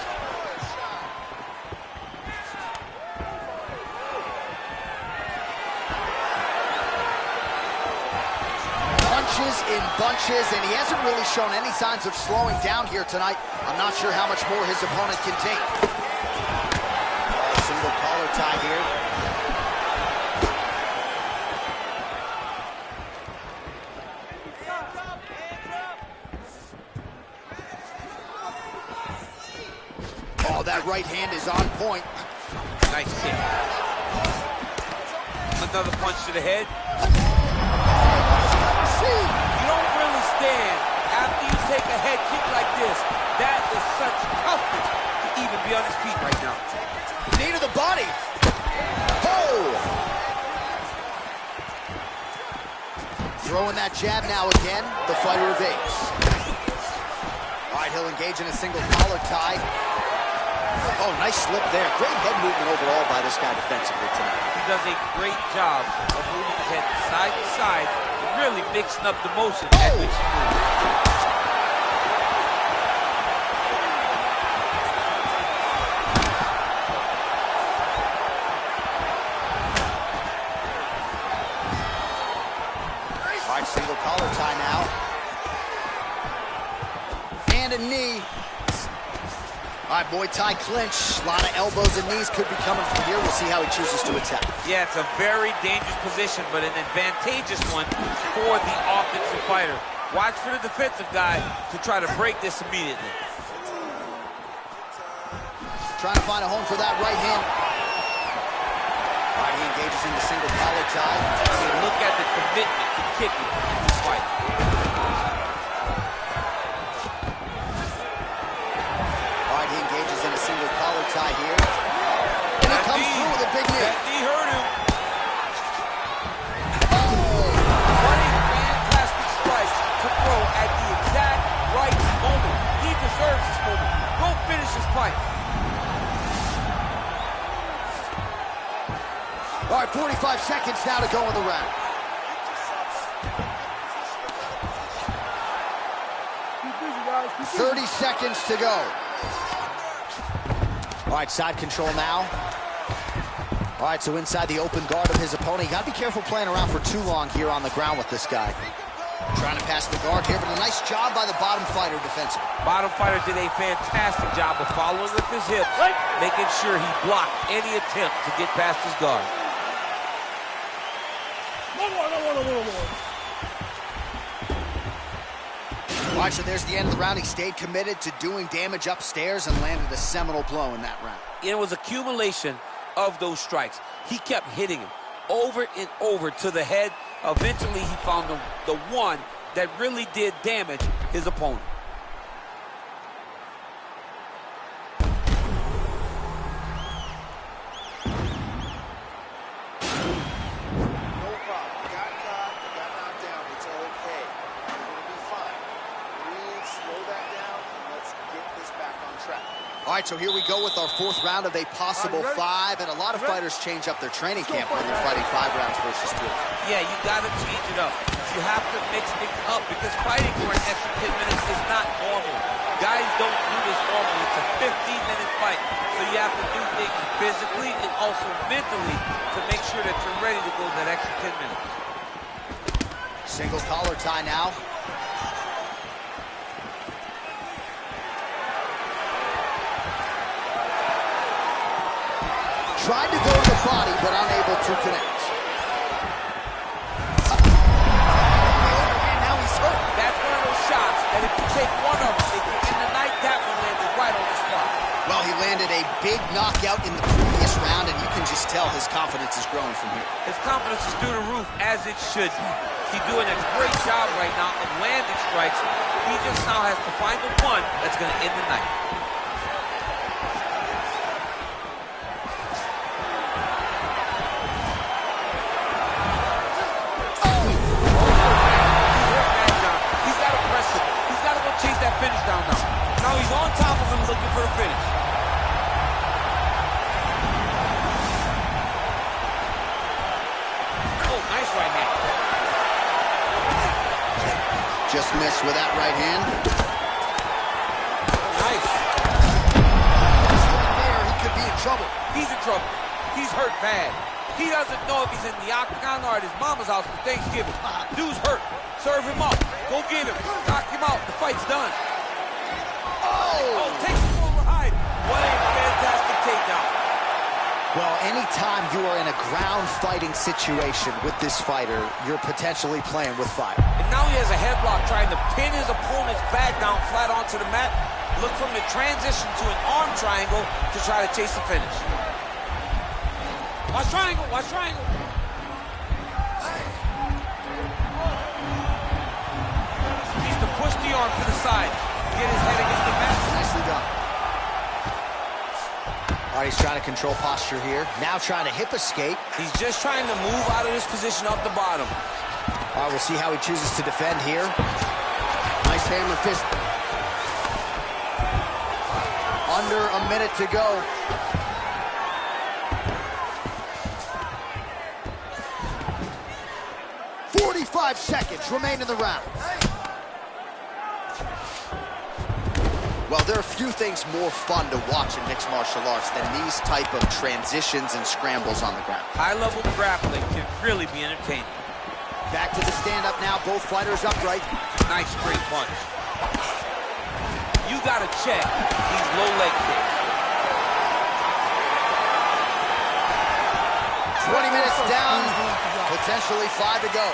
Punches in bunches, and he hasn't really shown any signs of slowing down here tonight. I'm not sure how much more his opponent can take. Single collar tie here. Oh, that right hand is on point. Nice kick. Another punch to the head. You don't really stand after you take a head kick like this. That is such toughness to even be on his feet right now. Knee to the body. Oh! Throwing that jab now again. The fighter evades. All right, he'll engage in a single collar tie. Oh, nice slip there. Great head movement overall by this guy defensively tonight. He does a great job of moving his head side to side, really mixing up the motion at which he moves. All right, single collar tie now. And a knee. All right, Muay Thai clinch. A lot of elbows and knees could be coming from here. We'll see how he chooses to attack. Yeah, it's a very dangerous position, but an advantageous one for the offensive fighter. Watch for the defensive guy to try to break this immediately. Trying to find a home for that right hand. All right, he engages in the single collar tie. I mean, look at the commitment to kicking in this fight. Single collar tie here. And he comes through with a big knee. That knee hurt him. Oh! What a fantastic strike to throw at the exact right moment. He deserves this moment. Go finish this fight. All right, 45 seconds now to go in the round. Keep busy, guys. Keep busy. 30 seconds to go. All right, side control now. All right, so inside the open guard of his opponent. You got to be careful playing around for too long here on the ground with this guy. Trying to pass the guard here, but a nice job by the bottom fighter defensively. Bottom fighter did a fantastic job of following with his hips, making sure he blocked any attempt to get past his guard. All right, so there's the end of the round. He stayed committed to doing damage upstairs and landed a seminal blow in that round. It was accumulation of those strikes. He kept hitting him over and over to the head. Eventually, he found the one that really did damage his opponent. All right, so here we go with our fourth round of a possible 5, and a lot of fighters change up their training camp when they're fighting 5 rounds versus 3. Yeah, you got to change it up. You have to mix things up because fighting for an extra 10 minutes is not normal. Guys don't do this normally. It's a 15-minute fight, so you have to do things physically and also mentally to make sure that you're ready to go that extra 10 minutes. Single collar tie now. Tried to go to the body, but unable to connect. And now he's hurt. That's one of those shots that if you take one of them, if you end the night, that one landed right on the spot. Well, he landed a big knockout in the previous round, and you can just tell his confidence is growing from here. His confidence is through the roof, as it should be. He's doing a great job right now of landing strikes. He just now has to find the one that's going to end the night. Finish down now. Now he's on top of him looking for the finish. Oh, nice right hand. Just missed with that right hand. Nice. There, he could be in trouble. He's in trouble. He's hurt bad. He doesn't know if he's in the octagon or at his mama's house for Thanksgiving. Dude's hurt. Serve him up. Go get him. Knock him out. The fight's done. Oh, takes him over high. What a fantastic takedown. Well, anytime you are in a ground fighting situation with this fighter, you're potentially playing with fire. And now he has a headlock trying to pin his opponent's back down flat onto the mat. Look from the transition to an arm triangle to try to chase the finish. Watch triangle, watch triangle. Needs to push the arm to the side. Get his head against the mat. Nicely done. All right, he's trying to control posture here. Now trying to hip escape. He's just trying to move out of this position up the bottom. All right, we'll see how he chooses to defend here. Nice hammer fist. Under a minute to go. "45 seconds remain in the round." Well, there are few things more fun to watch in mixed martial arts than these type of transitions and scrambles on the ground. High-level grappling can really be entertaining. Back to the stand-up now, both fighters upright. Nice straight punch. You gotta check these low leg kicks. 20 minutes down, potentially 5 to go.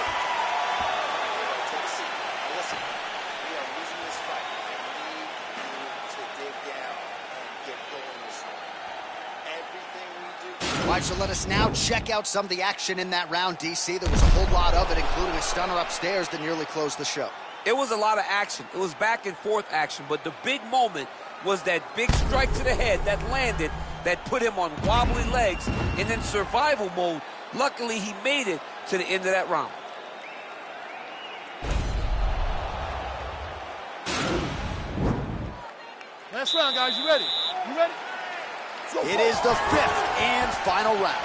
All right, so let us now check out some of the action in that round, DC. There was a whole lot of it, including a stunner upstairs that nearly closed the show. It was a lot of action. It was back and forth action, but the big moment was that big strike to the head that landed, that put him on wobbly legs, and in survival mode. Luckily, he made it to the end of that round. Last round, guys. You ready? You ready? It is the 5th and final round.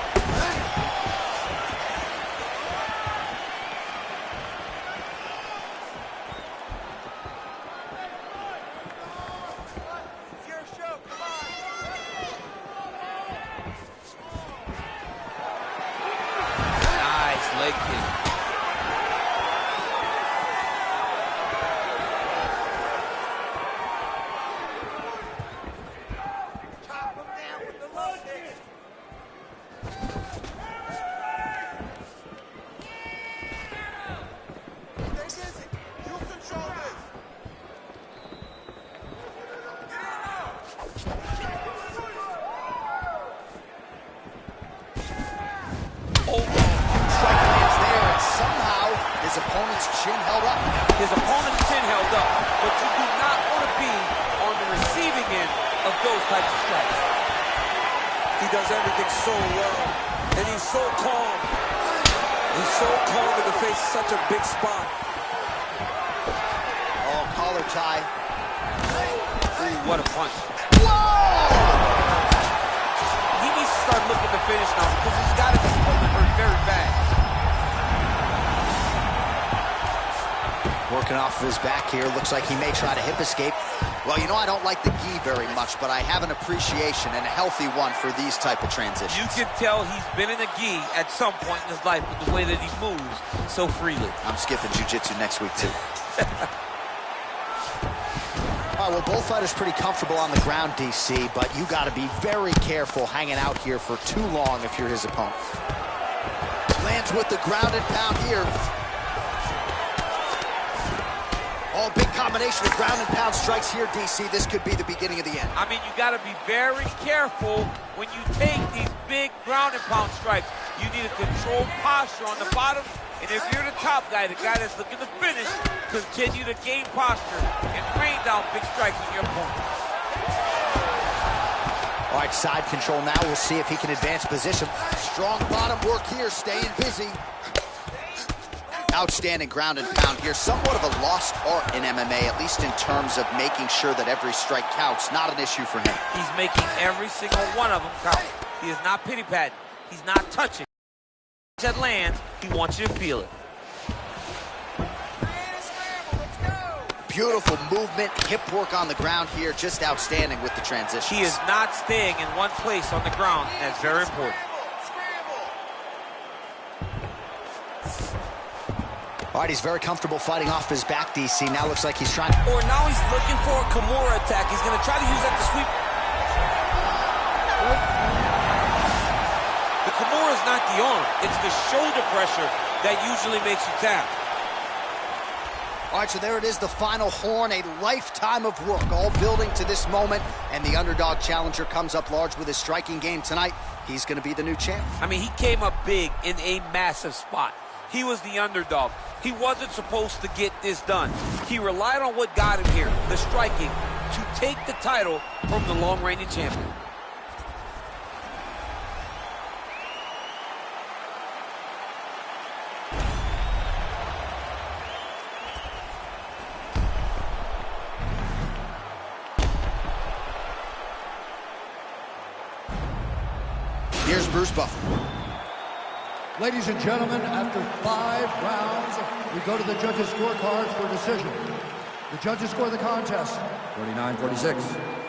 Nice leg kick. His opponent's chin held up. His opponent's chin held up, but you do not want to be on the receiving end of those types of strikes. He does everything so well, and he's so calm. He's so calm in the face of such a big spot. Oh, collar tie. Ooh, what a punch. Whoa! He needs to start looking to finish now because he's got his opponent hurt very bad. Working off of his back here. Looks like he may try to hip escape. Well, you know, I don't like the gi very much, but I have an appreciation and a healthy one for these type of transitions. You can tell he's been in a gi at some point in his life with the way that he moves so freely. I'm skipping jiu-jitsu next week, too. All right, well, both fighters pretty comfortable on the ground, DC, but you got to be very careful hanging out here for too long if you're his opponent. Lands with the ground and pound here. Oh, big combination of ground and pound strikes here, DC. This could be the beginning of the end. I mean, you got to be very careful when you take these big ground and pound strikes. You need a controlled posture on the bottom, and if you're the top guy, the guy that's looking to finish, continue to gain posture and rain down big strikes on your opponent. All right, side control now. We'll see if he can advance position. Strong bottom work here, staying busy. Outstanding ground and pound here. Somewhat of a lost art in MMA, at least in terms of making sure that every strike counts. Not an issue for him. He's making every single one of them count. He is not pity-patting. He's not touching. That lands, he wants you to feel it. Beautiful movement, hip work on the ground here. Just outstanding with the transition. He is not staying in one place on the ground. That's very important. All right, he's very comfortable fighting off his back, DC. Now looks like he's trying. Or now he's looking for a Kimura attack. He's going to try to use that to sweep. The Kimura is not the arm. It's the shoulder pressure that usually makes you tap. All right, so there it is, the final horn, a lifetime of work, all building to this moment, and the underdog challenger comes up large with his striking game tonight. He's going to be the new champ. I mean, he came up big in a massive spot. He was the underdog. He wasn't supposed to get this done. He relied on what got him here, the striking, to take the title from the long-reigning champion. Here's Bruce Buffer. Ladies and gentlemen, after 5 rounds, we go to the judges' scorecards for decision. The judges score the contest 49-46,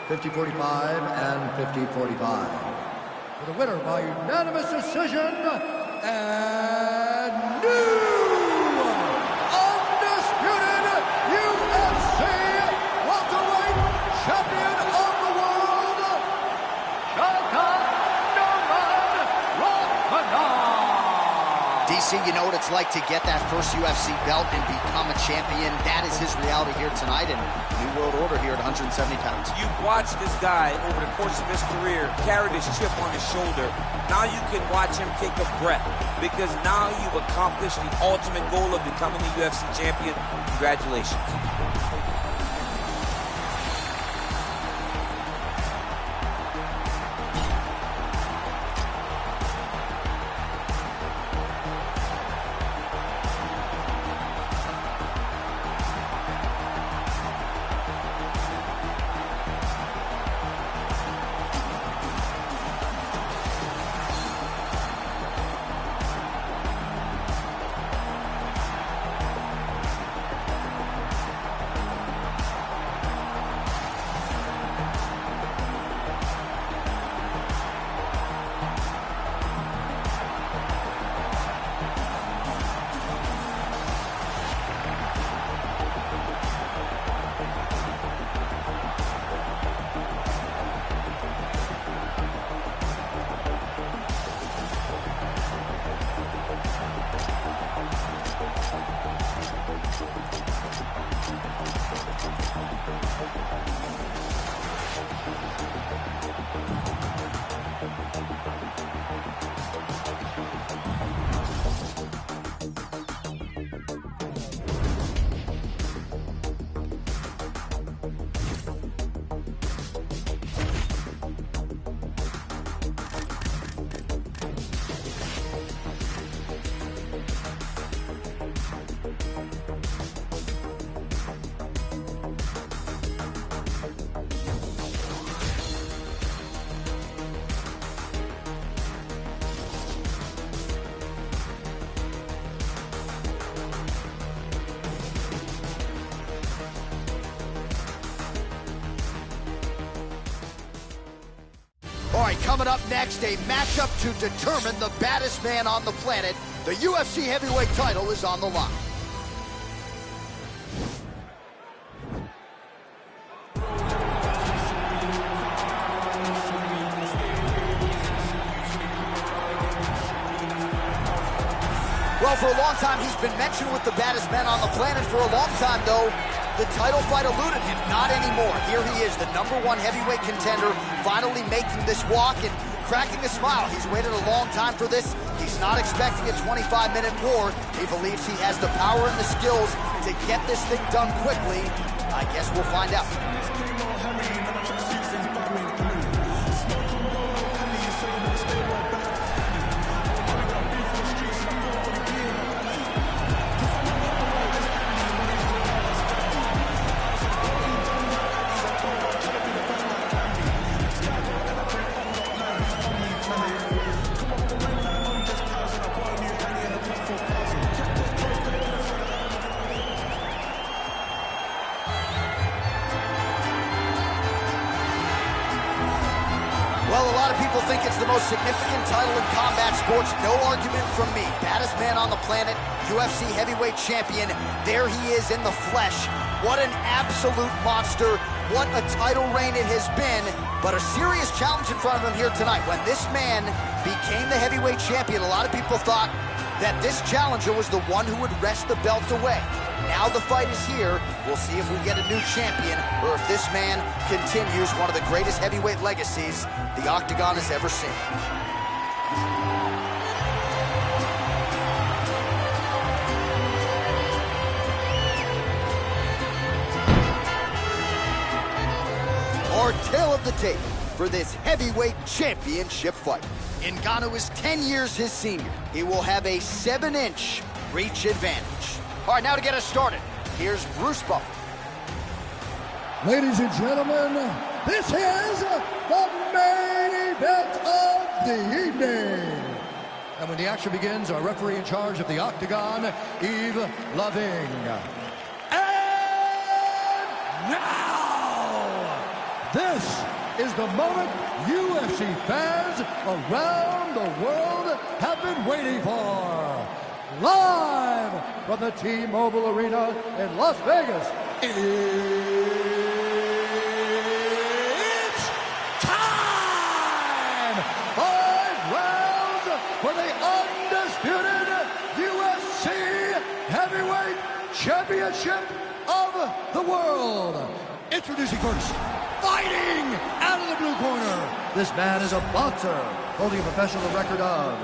50-45, and 50-45. For the winner by unanimous decision, and new undisputed UFC welterweight champion of the world, DC, you know what it's like to get that first UFC belt and become a champion. That is his reality here tonight, and new world order here at 170 pounds. You watched this guy over the course of his career carry this chip on his shoulder. Now you can watch him take a breath, because now you've accomplished the ultimate goal of becoming the UFC champion. Congratulations. right, coming up next, a matchup to determine the baddest man on the planet. The UFC heavyweight title is on the line. Well, for a long time, he's been mentioned with the baddest men on the planet. For a long time, though, the title fight eluded him. Not anymore. Here he is, the #1 heavyweight contender, finally making this walk and cracking a smile. He's waited a long time for this. He's not expecting a 25-minute war. He believes he has the power and the skills to get this thing done quickly. I guess we'll find out. Well, a lot of people think it's the most significant title in combat sports. No argument from me. Baddest man on the planet, UFC heavyweight champion. There he is in the flesh. What an absolute monster. What a title reign it has been. But a serious challenge in front of him here tonight. When this man became the heavyweight champion, a lot of people thought that this challenger was the one who would wrest the belt away. Now the fight is here. We'll see if we get a new champion or if this man continues one of the greatest heavyweight legacies the Octagon has ever seen. Our tale of the tape for this heavyweight championship fight. Ngannou is 10 years his senior. He will have a 7-inch reach advantage. All right, now to get us started, here's Bruce Buffer. Ladies and gentlemen, this is the main event of the evening. And when the action begins, our referee in charge of the Octagon, Yves Loving. And now, this is the moment UFC fans around the world have been waiting for. Live from the T-Mobile Arena in Las Vegas, it's time! 5 rounds for the undisputed UFC Heavyweight Championship of the world. Introducing first, fighting out of the blue corner. This man is a boxer, holding a professional record of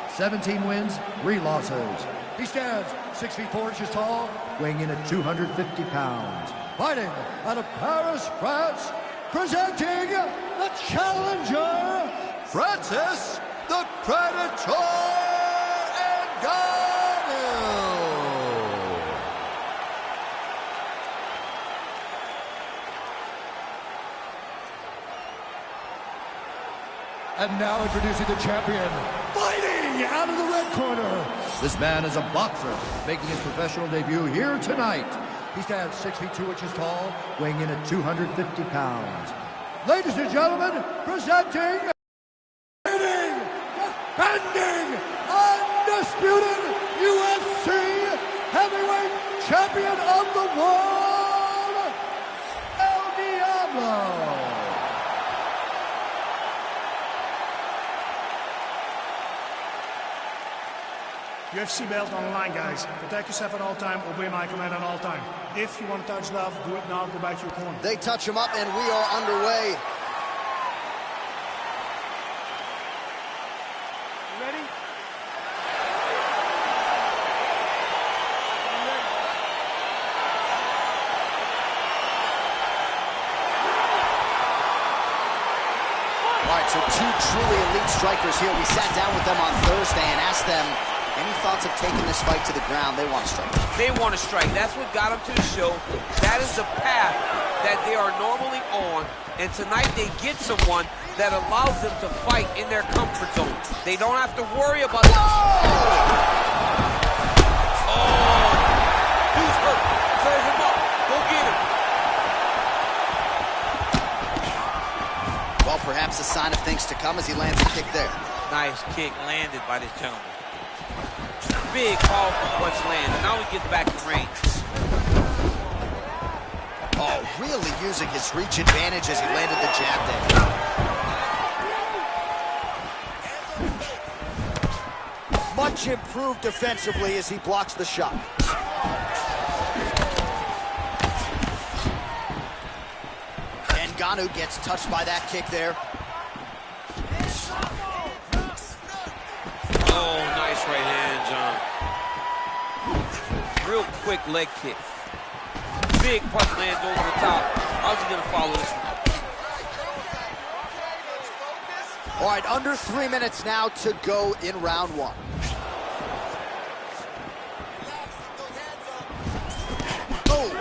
17 wins, 3 losses. He stands 6 feet 4 inches tall, weighing in at 250 pounds. Fighting out of Paris, France, presenting the challenger, Francis the Predator Ngannou. And now introducing the champion, fighting out of the red corner. This man is a boxer, making his professional debut here tonight. He stands 6 feet 2 inches tall, weighing in at 250 pounds. Ladies and gentlemen, presenting, defending, undisputed UFC heavyweight champion of the world, El Diablo. UFC belt on the line, guys. Protect yourself at all time. Obey my command at all time. If you want to touch love, do it now. Go back to your corner. They touch him up, and we are underway. You ready? All right, so 2 truly elite strikers here. We sat down with them on Thursday and asked them any thoughts of taking this fight to the ground. They want to strike. They want to strike. That's what got them to the show. That is the path that they are normally on. And tonight they get someone that allows them to fight in their comfort zone. They don't have to worry about it. Oh! Who's hurt? Serve him up. Go get him. Well, perhaps perhaps a sign of things to come as he lands a kick there. Nice kick landed by this gentleman. Big, powerful punch lands. Now he gets back in range. Oh, really using his reach advantage as he landed the jab there. Much improved defensively as he blocks the shot. And Ngannou gets touched by that kick there. Oh, nice right hand, John. Real quick leg kick. Big punch lands over the top. How's he gonna follow this one? All right, under 3 minutes now to go in round one. Oh!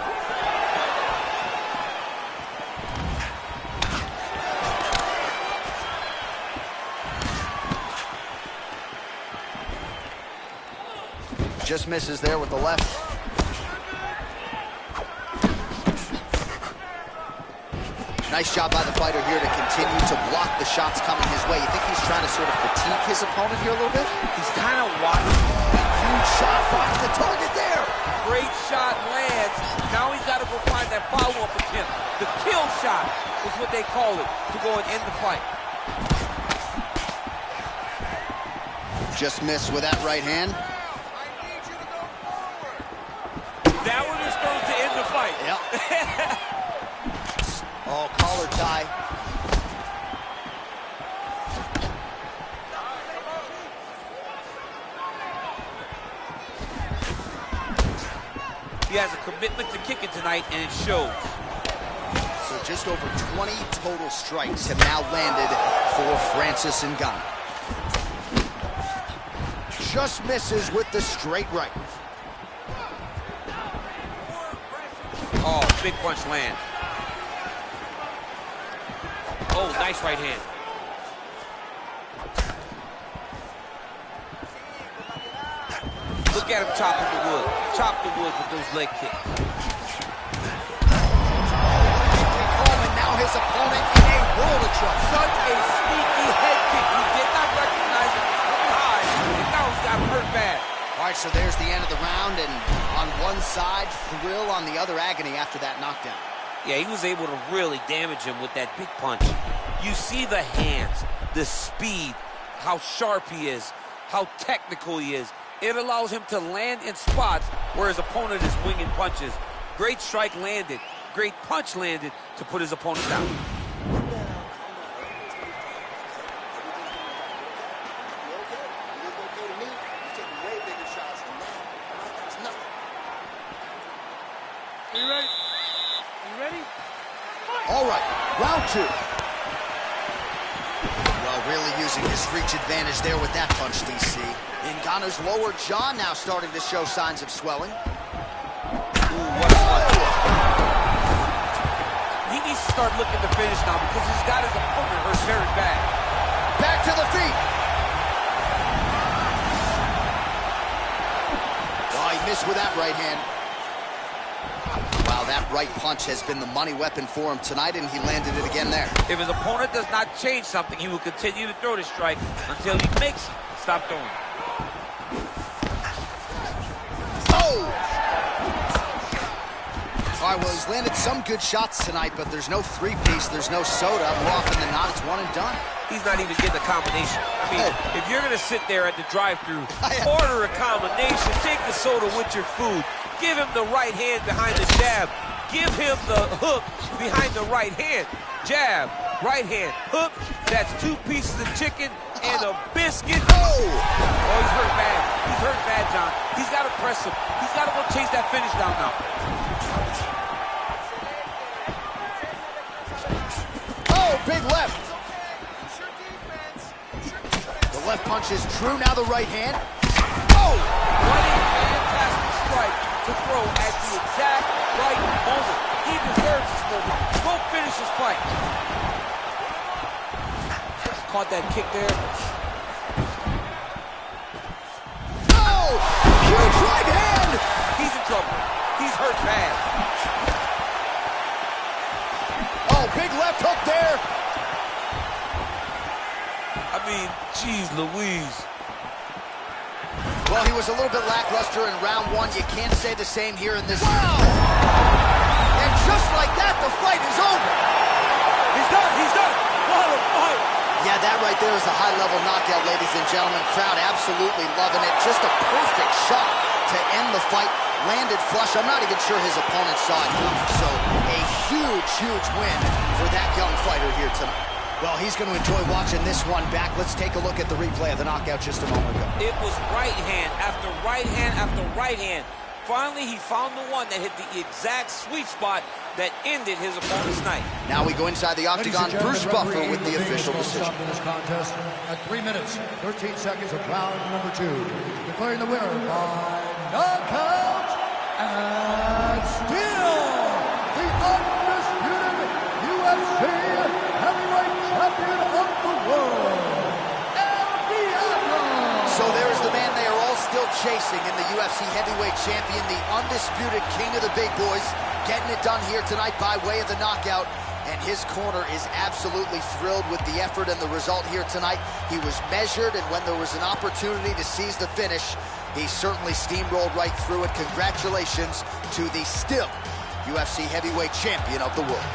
Just misses there with the left. Nice job by the fighter here to continue to block the shots coming his way. You think he's trying to sort of fatigue his opponent here a little bit? He's kind of watching. Huge shot finds the target there. Great shot lands. Now he's got to go find that follow-up attempt. The kill shot is what they call it to go and end the fight. Just missed with that right hand. That one is supposed to end the fight. Yep. Oh, collar tie. He has a commitment to kicking tonight, and it shows. So just over 20 total strikes have now landed for Francis Ngannou. Just misses with the straight right. Oh, big punch lands. Oh, nice right hand. Look at him chopping the wood. Chop the wood with those leg kicks. And now his opponent in a world of trouble. Such a sneaky head kick. He did not recognize it was coming high, and now he's got him hurt bad. All right, so there's the end of the round, and on one side, thrill, on the other, agony after that knockdown. Yeah, he was able to really damage him with that big punch. You see the hands, the speed, how sharp he is, how technical he is. It allows him to land in spots where his opponent is winging punches. Great strike landed, great punch landed to put his opponent down. Are you ready? Are you ready? All right, round two. Well, really using his reach advantage there with that punch, DC. Ngannou's lower jaw now starting to show signs of swelling. Ooh, what a punch. He needs to start looking to finish now because he's got his opponent hurt very bad. Back to the feet. Oh, he missed with that right hand. Wow, that right punch has been the money weapon for him tonight, and he landed it again there. If his opponent does not change something, he will continue to throw the strike until he makes it. Stop throwing. Oh! All right, well, he's landed some good shots tonight, but there's no three-piece, there's no soda. More often than not, it's one and done. He's not even getting a combination. I mean, if you're going to sit there at the drive-thru, order a combination, take the soda with your food, give him the right hand behind the jab, give him the hook behind the right hand. Jab, right hand, hook, that's 2 pieces of chicken and a biscuit. Oh! Oh, he's hurt bad. He's hurt bad, John. He's got to press him. He's got to go chase that finish down now. Oh, big left. The left punch is true, now the right hand. Oh! What a fantastic strike to throw at the exact right moment. He deserves this moment. Go finish his fight. Caught that kick there. Oh! Huge right hand! He's in trouble. He's hurt bad. Oh, big left hook there. mean, geez Louise. Well, he was a little bit lackluster in round one. You can't say the same here in this. Wow! And just like that, the fight is over. He's done, he's done. What a fight. Yeah, that right there is a high-level knockout, ladies and gentlemen. Crowd absolutely loving it. Just a perfect shot to end the fight. Landed flush. I'm not even sure his opponent saw it coming. So a huge, huge win for that young fighter here tonight. Well, he's going to enjoy watching this one back. Let's take a look at the replay of the knockout just a moment ago. It was right hand after right hand after right hand. Finally, he found the one that hit the exact sweet spot that ended his opponent's night. Now we go inside the octagon. Bruce Buffer with the official decision. In this contest at 3 minutes, 13 seconds of round number 2. Declaring the winner by knockout and still the undisputed UFC heavyweight champion of the world, El Diablo. So there's the man they are all still chasing in the UFC heavyweight champion, the undisputed king of the big boys, getting it done here tonight by way of the knockout. And his corner is absolutely thrilled with the effort and the result here tonight. He was measured, and when there was an opportunity to seize the finish, he certainly steamrolled right through it. Congratulations to the still UFC heavyweight champion of the world.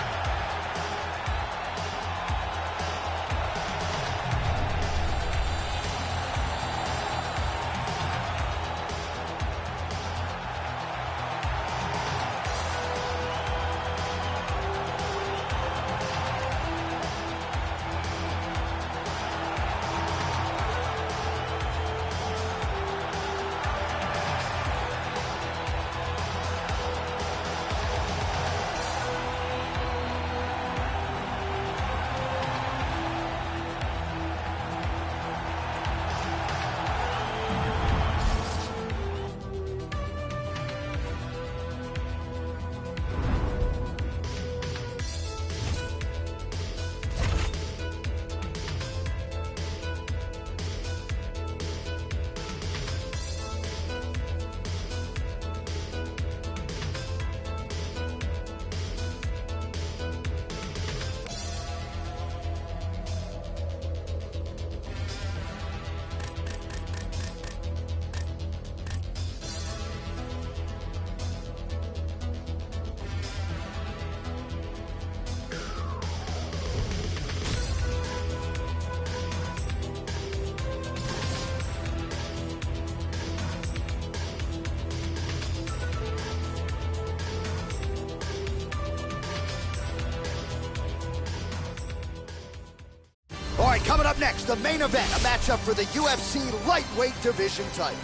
All right, coming up next, the main event, a matchup for the UFC lightweight division title.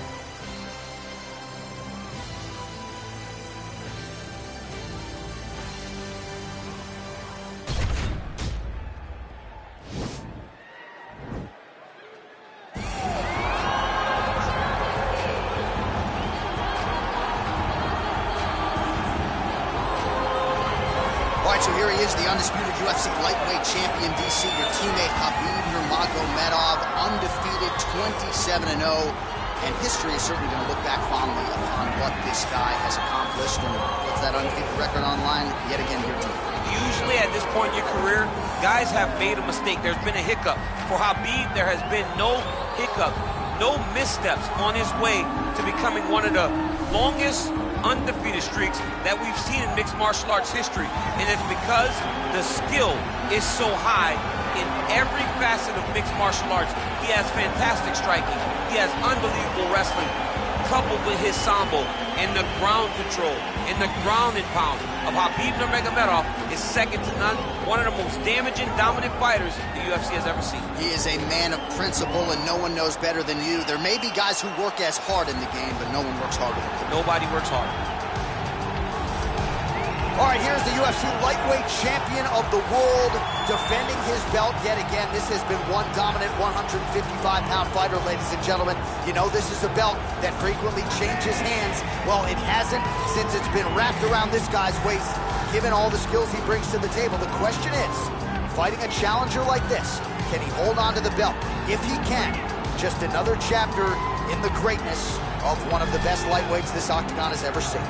So here he is, the undisputed UFC lightweight champion, DC, your teammate Khabib Nurmagomedov, undefeated 27-0. And history is certainly going to look back fondly upon what this guy has accomplished. And what's that undefeated record online? Yet again here tonight. Usually at this point in your career, guys have made a mistake. There's been a hiccup. For Khabib, there has been no hiccup, no missteps on his way to becoming one of the longest undefeated streaks that we've seen in mixed martial arts history. And it's because the skill is so high in every facet of mixed martial arts. He has fantastic striking. He has unbelievable wrestling, coupled with his sambo and the ground control and the ground and pound of Khabib Nurmagomedov is second to none. One of the most damaging, dominant fighters the UFC has ever seen. He is a man of principle, and no one knows better than you. There may be guys who work as hard in the game, but no one works harder than him. Nobody works harder. All right, here's the UFC lightweight champion of the world defending his belt yet again. This has been one dominant 155-pound fighter, ladies and gentlemen. You know, this is a belt that frequently changes hands. Well, it hasn't since it's been wrapped around this guy's waist. Given all the skills he brings to the table, the question is, fighting a challenger like this, can he hold on to the belt? If he can, just another chapter in the greatness of one of the best lightweights this octagon has ever seen.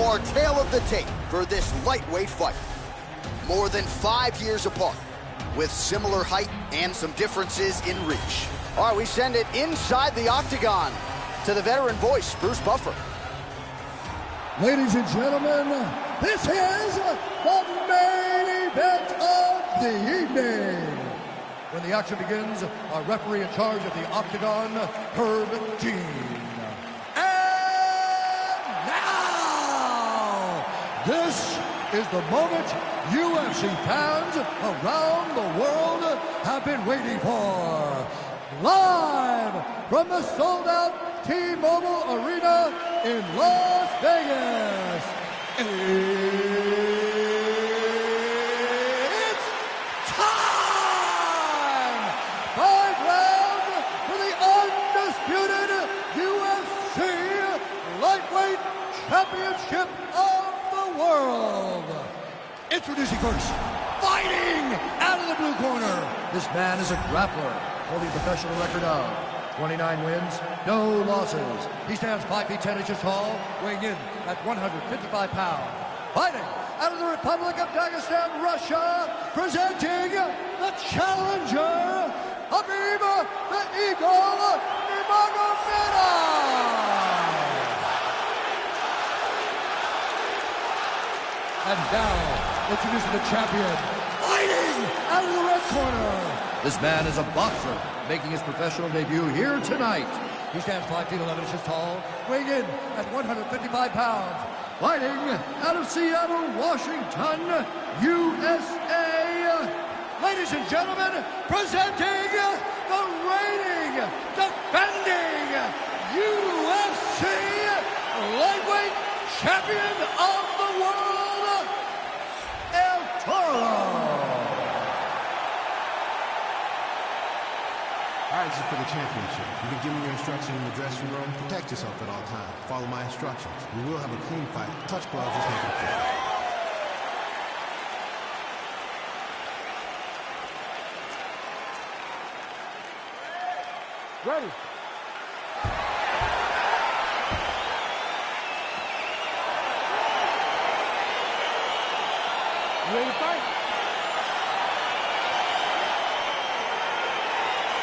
our tale of the tape for this lightweight fight. More than 5 years apart, with similar height and some differences in reach. All right, we send it inside the octagon to the veteran voice, Bruce Buffer. Ladies and gentlemen, this is the main event of the evening. When the action begins, our referee in charge of the octagon, Herb Dean. And now, this is the moment UFC fans around the world have been waiting for. Live from the sold-out T-Mobile Arena in Las Vegas. It's time! 5 rounds for the undisputed UFC Lightweight Championship of the World. Introducing first, fighting out of the blue corner. This man is a grappler, holding a professional record of 29 wins, no losses. He stands 5 feet 10 inches tall, weighing in at 155 pounds. Fighting out of the Republic of Dagestan, Russia, presenting the challenger, Habib the Eagle Nurmagomedov. And now, introducing the champion, fighting out of the red corner. This man is a boxer, making his professional debut here tonight. He stands 5 feet 11 inches tall, weighing in at 155 pounds. Fighting out of Seattle, Washington, USA. Ladies and gentlemen, presenting the reigning, defending UFC lightweight champion of the world, El Toro. All right, this is for the championship. You can give me your instruction in the dressing room. Protect yourself at all times. Follow my instructions. We will have a clean fight. Touch gloves, just make it fair. Ready. You ready to fight?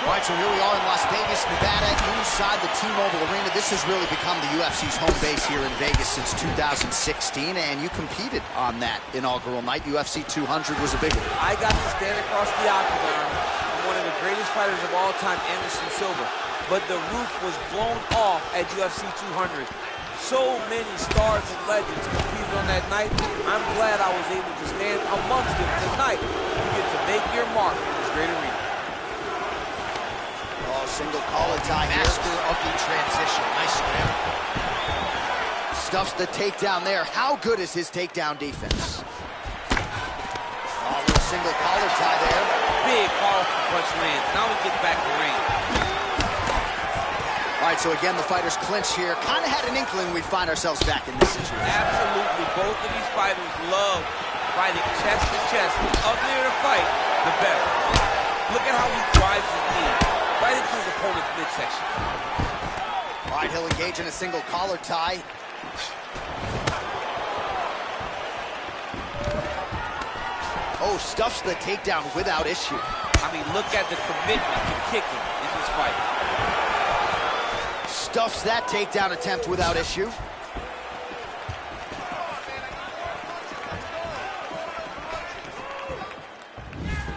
All right, so here we are in Las Vegas, Nevada, inside the T-Mobile Arena. This has really become the UFC's home base here in Vegas since 2016, and you competed on that inaugural night. UFC 200 was a big one. I got to stand across the octagon from one of the greatest fighters of all time, Anderson Silva. But the roof was blown off at UFC 200. So many stars and legends competed on that night. I'm glad I was able to stand amongst them tonight. You get to make your mark in this great arena. Single collar tie, master of the transition. Nice grip. Stuffs the takedown there. How good is his takedown defense? Oh, little single collar tie there. Big, powerful punch lands. Now we get back to ring. All right, so again, the fighters clinch here. Kind of had an inkling we'd find ourselves back in this situation. Absolutely. Both of these fighters love fighting chest to chest. The uglier the fight, the better. Look at how he drives his knee right into his opponent's midsection. All right, he'll engage in a single collar tie. Oh, stuffs the takedown without issue. I mean, look at the commitment to kicking in this fight. Stuffs that takedown attempt without issue.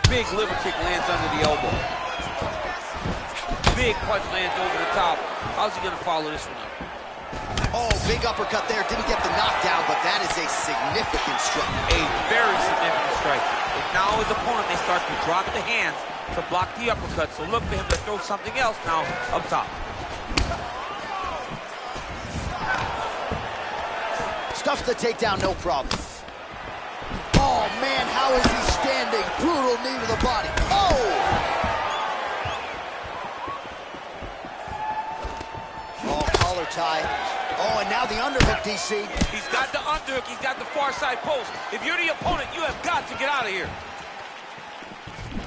Big liver kick lands under the elbow. Big punch lands over the top. How's he going to follow this one up? Oh, big uppercut there. Didn't get the knockdown, but that is a significant strike. A very significant strike. And now his opponent may start to drop the hands to block the uppercut. So look for him to throw something else now up top. Stuffs the takedown, no problem. Oh, man, how is he standing? Brutal knee to the body. Oh! Oh, collar tie. Oh, and now the underhook, DC. He's got the underhook. He's got the far side post. If you're the opponent, you have got to get out of here.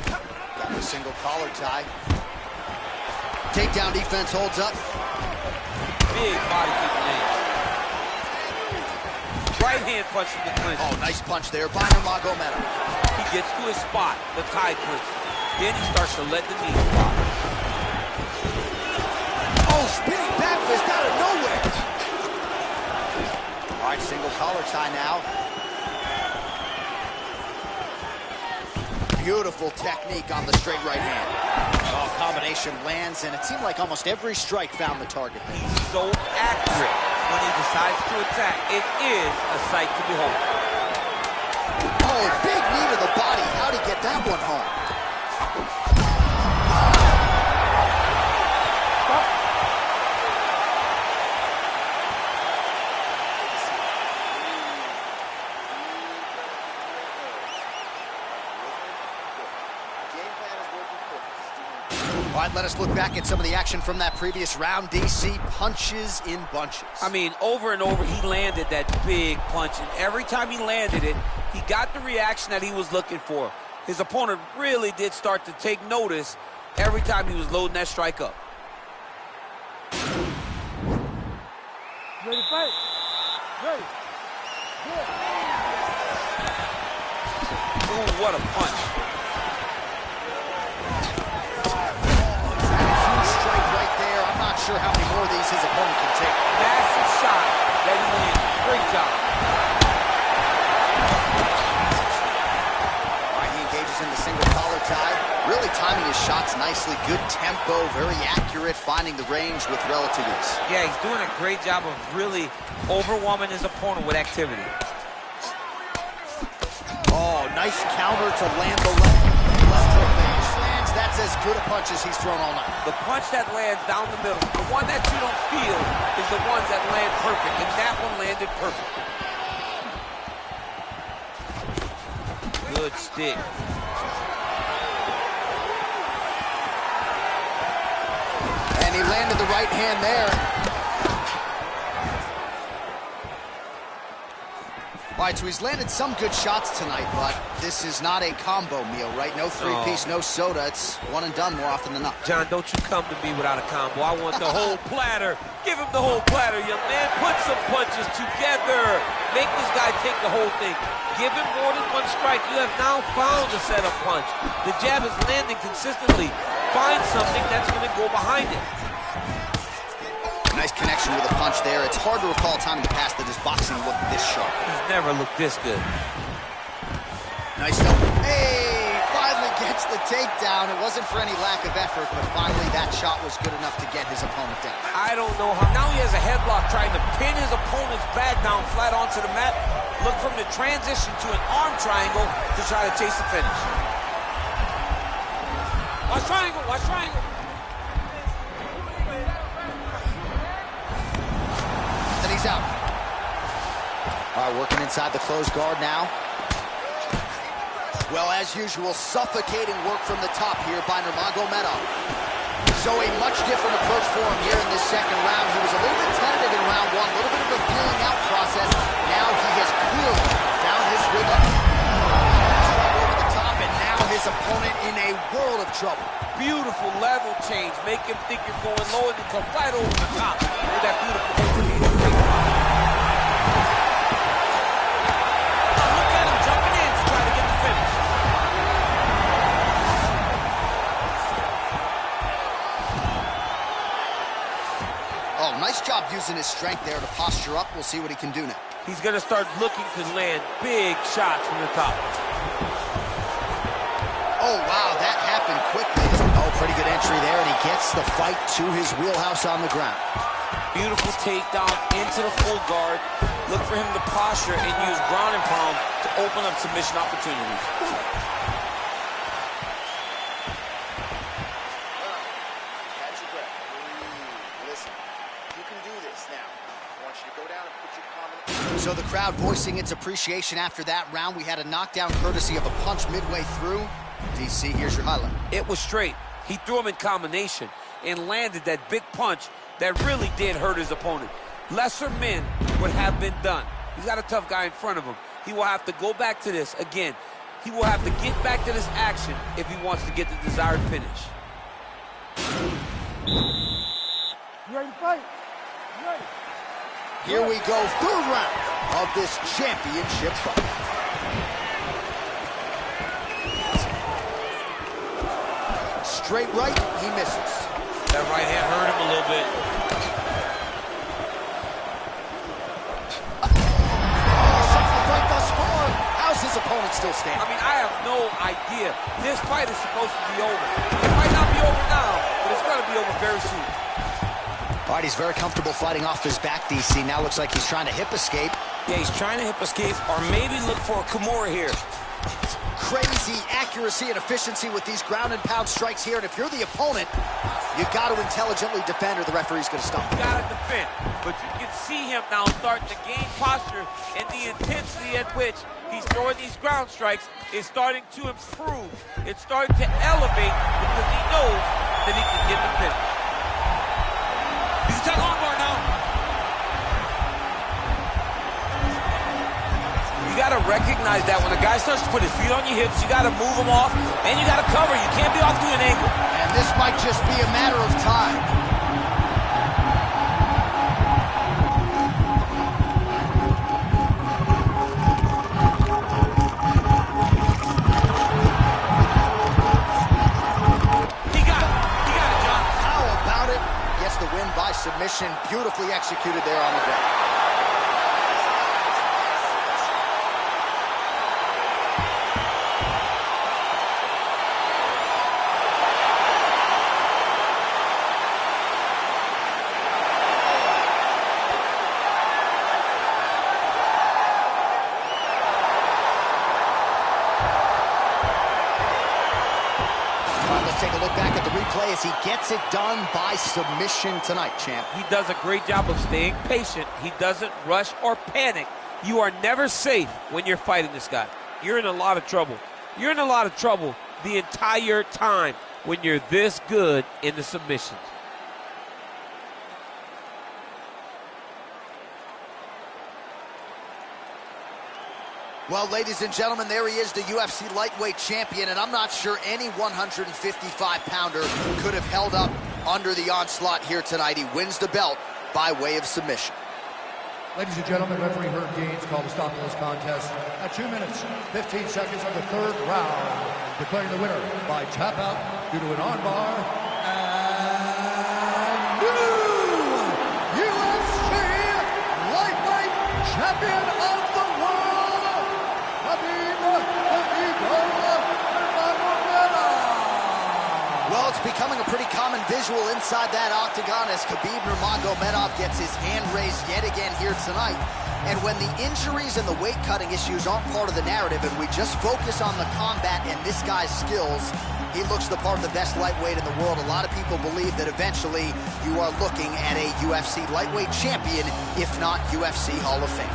Got the single collar tie. Takedown defense holds up. Big body kick lands. hand punch from the clinch. Oh, nice punch there by Nurmagomedov. He gets to his spot, the tie clinch. Then he starts to let the knee drop. Oh, spinning back fist out of nowhere. All right, single collar tie now. Beautiful technique on the straight right hand. Oh, combination lands, and it seemed like almost every strike found the target. He's so accurate when he decides to attack. It is a sight to behold. Oh, big knee to the body. How'd he get that one home? All right, let us look back at some of the action from that previous round. DC punches in bunches. I mean, over and over, he landed that big punch, and every time he landed it, he got the reaction that he was looking for. His opponent really did start to take notice every time he was loading that strike up. Ready to fight? Ready. Ooh, what a punch. Sure how many more of these his opponent can take. Massive shot that he landed. Great job. All right, he engages in the single collar tie. Really timing his shots nicely. Good tempo, very accurate, finding the range with relative ease. Yeah, he's doing a great job of really overwhelming his opponent with activity. Oh, nice counter to land the left hook there. That's as good a punch as he's thrown all night. The punch that lands down the middle, the one that you don't feel, is the ones that land perfect, and that one landed perfect. Good stick. And he landed the right hand there. All right, so he's landed some good shots tonight, but this is not a combo meal, right? No three-piece, no soda. It's one and done more often than not. John, don't you come to me without a combo. I want the whole platter. Give him the whole platter, young man. Put some punches together. Make this guy take the whole thing. Give him more than one strike. You have now found a setup punch. The jab is landing consistently. Find something that's going to go behind it. Nice connection with a punch there. It's hard to recall a time in the past that his boxing looked this sharp. He's never looked this good. Nice though. Hey, finally gets the takedown. It wasn't for any lack of effort, but finally that shot was good enough to get his opponent down. I don't know how. Now he has a headlock trying to pin his opponent's back down flat onto the mat. Look from the transition to an arm triangle to try to chase the finish. Watch triangle, watch triangle. He's out. All right, working inside the closed guard now. Well, as usual, suffocating work from the top here by Nurmagomedov. So a much different approach for him here in this second round. He was a little bit tentative in round one, a little bit of a feeling out process. Now he has clearly found his rhythm. Over the top, and now his opponent in a world of trouble. Beautiful level change. Make him think you're going low and then come right over the top with that beautiful overhand. Look at him jumping in to try to get the finish. Oh, nice job using his strength there to posture up. We'll see what he can do now. He's going to start looking to land big shots from the top. Oh, wow, that happened quickly. Oh, pretty good entry there, and he gets the fight to his wheelhouse on the ground. Beautiful takedown into the full guard. Look for him to posture and use ground and pound to open up submission opportunities. Catch your breath. Listen, you can do this now. I want you to go down and put your combination. So the crowd voicing its appreciation after that round. We had a knockdown courtesy of a punch midway through. DC, here's your highlight. It was straight. He threw him in combination and landed that big punch that really did hurt his opponent. Lesser men would have been done. He's got a tough guy in front of him. He will have to go back to this again. He will have to get back to this action if he wants to get the desired finish. You ready to fight? You ready? Here we go, third round of this championship fight. Straight right, he misses. That right hand hurt him a little bit. Fight thus far. How's his opponent still standing? I mean, I have no idea. This fight is supposed to be over. It might not be over now, but it's going to be over very soon. All right, he's very comfortable fighting off his back, DC. Now looks like he's trying to hip escape. Yeah, he's trying to hip escape or maybe look for a Kimura here. Crazy accuracy and efficiency with these ground and pound strikes here. And if you're the opponent, you got to intelligently defend or the referee's going to stop. You got to defend. But you can see him now starting to gain posture, and the intensity at which he's throwing these ground strikes is starting to improve. It's starting to elevate because he knows that he can get the finish. He's a tough armbar now. You got to recognize that when a guy starts to put his feet on your hips, you got to move him off, and you got to cover. You can't be off to an angle. And this might just be a matter of time. He got it. He got it, John. How about it? Gets the win by submission. Beautifully executed there on the ground. Take a look back at the replay as he gets it done by submission tonight, champ. He does a great job of staying patient. He doesn't rush or panic. You are never safe when you're fighting this guy. You're in a lot of trouble. You're in a lot of trouble the entire time when you're this good in the submissions. Well, ladies and gentlemen, there he is, the UFC lightweight champion, and I'm not sure any 155-pounder could have held up under the onslaught here tonight. He wins the belt by way of submission. Ladies and gentlemen, referee Herb Gaines called a stop to this contest at 2 minutes, 15 seconds of the third round, declaring the winner by tap out due to an armbar and new UFC lightweight champion of the world, Khabib the Eagle Nurmagomedov. Well, it's becoming a pretty common visual inside that octagon as Khabib Nurmagomedov gets his hand raised yet again here tonight. And when the injuries and the weight-cutting issues aren't part of the narrative and we just focus on the combat and this guy's skills, he looks the part of the best lightweight in the world. A lot of people believe that eventually you are looking at a UFC lightweight champion, if not UFC Hall of Fame.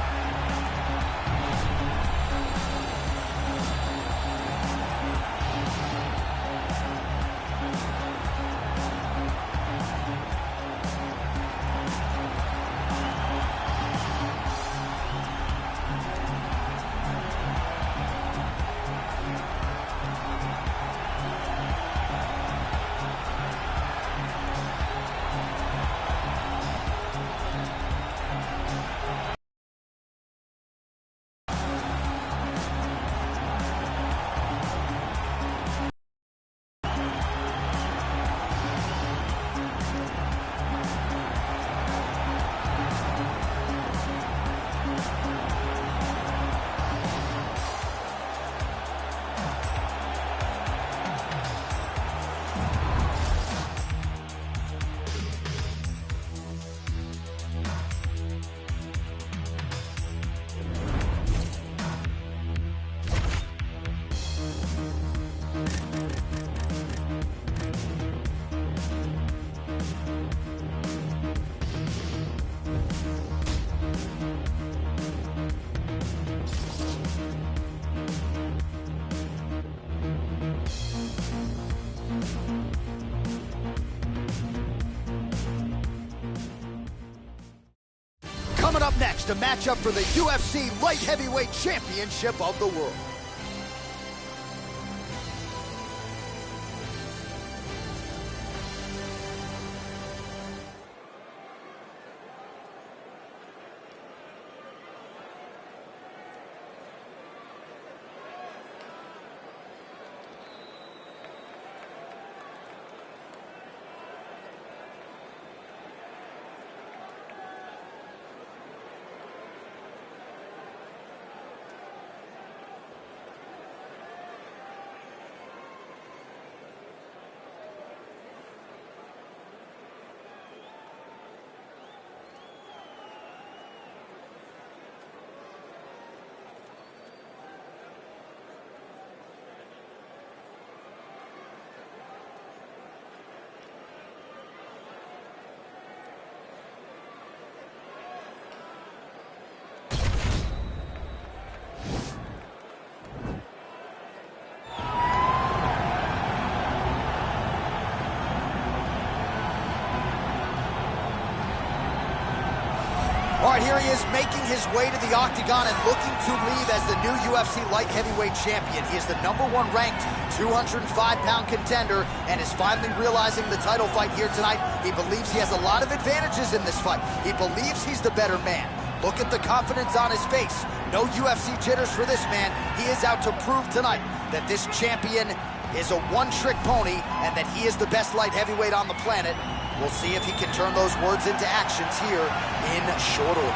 Coming up next, a matchup for the UFC Light Heavyweight Championship of the world. right, here he is making his way to the octagon and looking to leave as the new UFC light heavyweight champion. He is the #1 ranked 205-pound contender and is finally realizing the title fight here tonight. He believes he has a lot of advantages in this fight. He believes he's the better man. Look at the confidence on his face. No UFC jitters for this man. He is out to prove tonight that this champion is a one-trick pony and that he is the best light heavyweight on the planet. We'll see if he can turn those words into actions here in short order.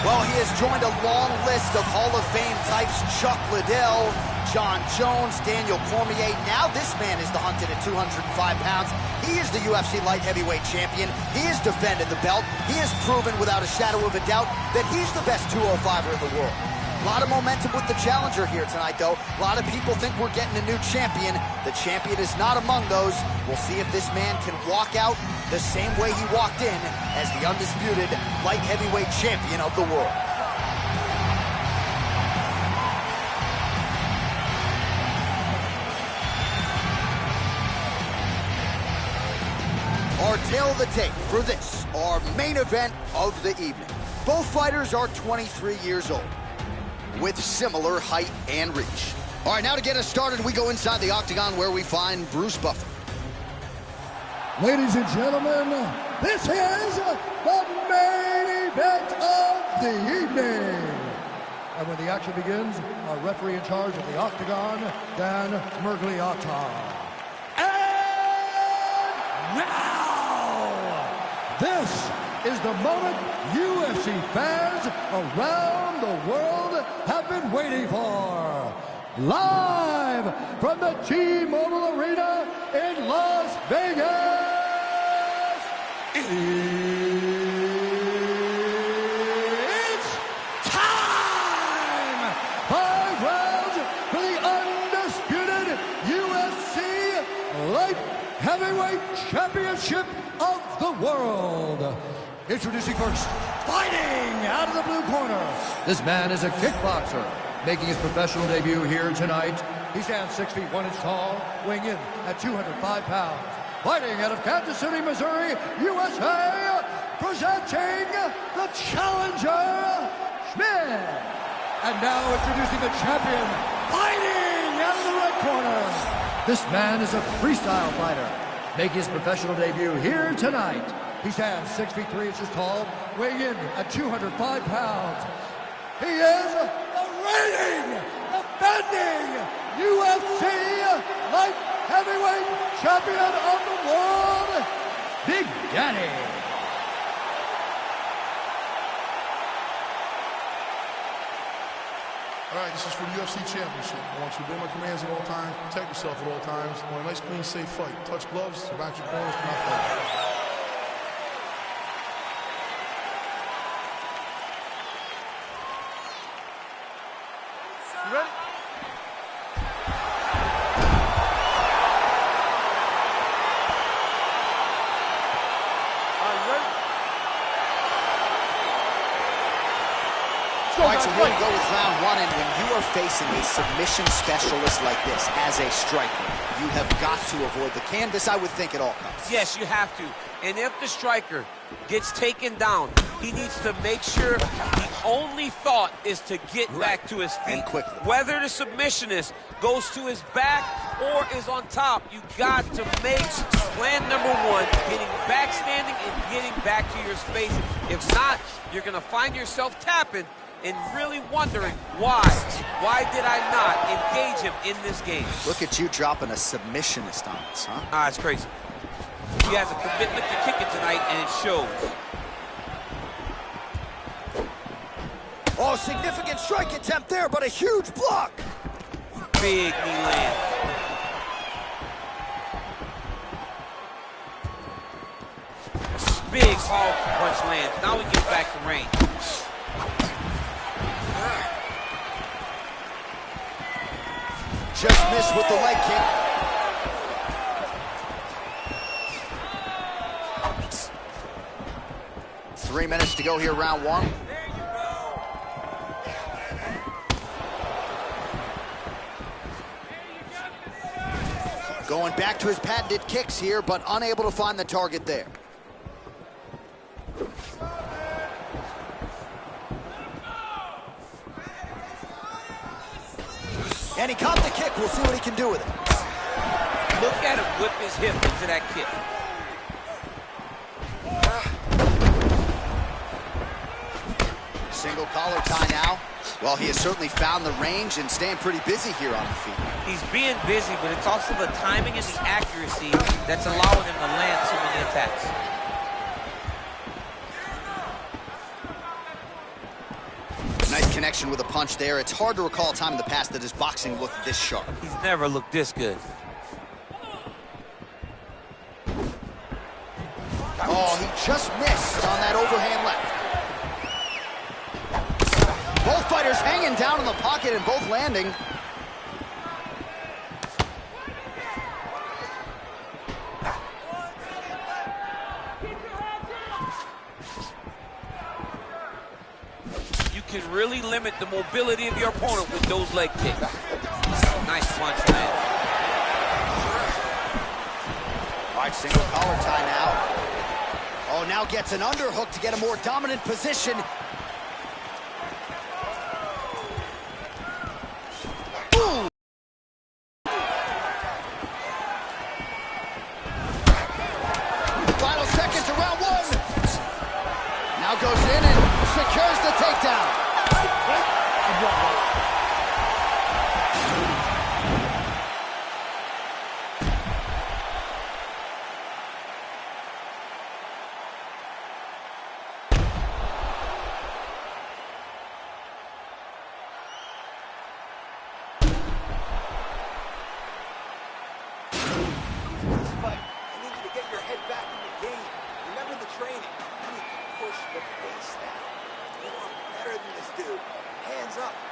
Well, he has joined a long list of Hall of Fame types: Chuck Liddell, John Jones, Daniel Cormier. Now this man is the hunted at 205 pounds. He is the UFC light heavyweight champion. He has defended the belt. He has proven without a shadow of a doubt that he's the best 205er in the world. A lot of momentum with the challenger here tonight, though. A lot of people think we're getting a new champion. The champion is not among those. We'll see if this man can walk out the same way he walked in as the undisputed light heavyweight champion of the world. Our tale of the tape for this, our main event of the evening. Both fighters are 23 years old, with similar height and reach. All right, now to get us started, we go inside the octagon where we find Bruce Buffer. Ladies and gentlemen, this is the main event of the evening. And when the action begins, our referee in charge of the octagon, Dan Murgliata. And now, this is the moment UFC fans around the world have been waiting for. Live from the T-Mobile Arena in Las Vegas, it's time! 5 rounds for the undisputed UFC Light Heavyweight Championship of the world. Introducing first, fighting out of the blue corner. This man is a kickboxer, making his professional debut here tonight. He stands 6 feet 1 inch tall, weighing in at 205 pounds. Fighting out of Kansas City, Missouri, USA, presenting the challenger, Schmidt. And now introducing the champion, fighting out of the red corner. This man is a freestyle fighter, making his professional debut here tonight. He stands 6 feet 3 inches tall, weighing in at 205 pounds. He is the reigning, defending UFC Light Heavyweight Champion of the world, Big Daddy. All right, this is for the UFC Championship. I want you to obey my commands at all times, protect yourself at all times. I want a nice, clean, safe fight. Touch gloves, surround your corners, not fight. You ready? All right, you ready? All right, so here we go with round one, and when you are facing a submission specialist like this as a striker, you have got to avoid the canvas, I would think, at all costs. Yes, you have to. And if the striker gets taken down, he needs to make sure the only thought is to get back to his feet. And quickly. Whether the submissionist goes to his back or is on top, you got to make plan number one, getting back standing and getting back to your space. If not, you're going to find yourself tapping and really wondering why. Why did I not engage him in this game? Look at you dropping a submissionist on us, huh? Ah, it's crazy. He has a commitment to kick it tonight, and it shows. Oh, significant strike attempt there, but a huge block. Big knee land. Big powerful punch lands. Now we get back to range. Just missed with the leg kick. 3 minutes to go here, round one. Going back to his patented kicks here, but unable to find the target there. And he caught the kick. We'll see what he can do with it. Look at him whip his hip into that kick. Single collar tie now. Well, he has certainly found the range and staying pretty busy here on the feet. He's being busy, but it's also the timing and the accuracy that's allowing him to land so many attacks. Nice connection with a punch there. It's hard to recall a time in the past that his boxing looked this sharp. He's never looked this good. Oh, he just missed on that overhand left. Both fighters hanging down in the pocket and both landing. You can really limit the mobility of your opponent with those leg kicks. Nice punch, man. All right, single collar tie now. Oh, now gets an underhook to get a more dominant position. Boom! Final seconds of round one. Now goes in and secures the takedown.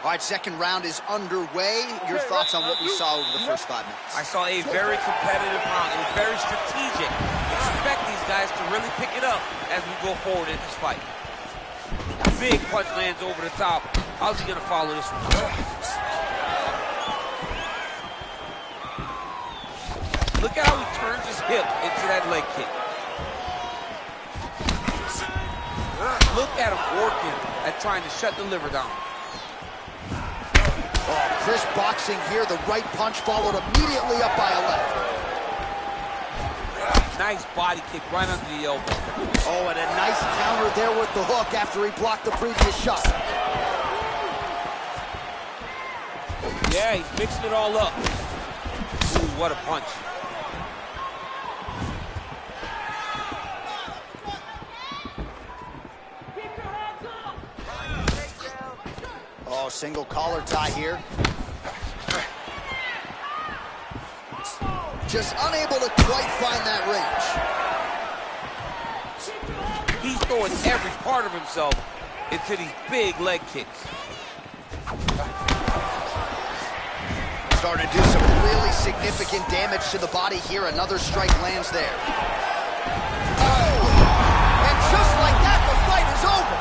All right, second round is underway. Your thoughts on what we saw over the first 5 minutes? I saw a very competitive round. It was very strategic. Expect these guys to really pick it up as we go forward in this fight. Big punch lands over the top. How's he going to follow this one? Look at how he turns his hip into that leg kick. Look at him working at trying to shut the liver down. Oh, crisp boxing here. The right punch followed immediately up by a left. Nice body kick right under the elbow. Oh, and a nice counter there with the hook after he blocked the previous shot. Yeah, he's mixing it all up. Ooh, what a punch. Oh, single collar tie here. Just unable to quite find that range. He's throwing every part of himself into these big leg kicks. Starting to do some really significant damage to the body here. Another strike lands there. Oh! And just like that, the fight is over.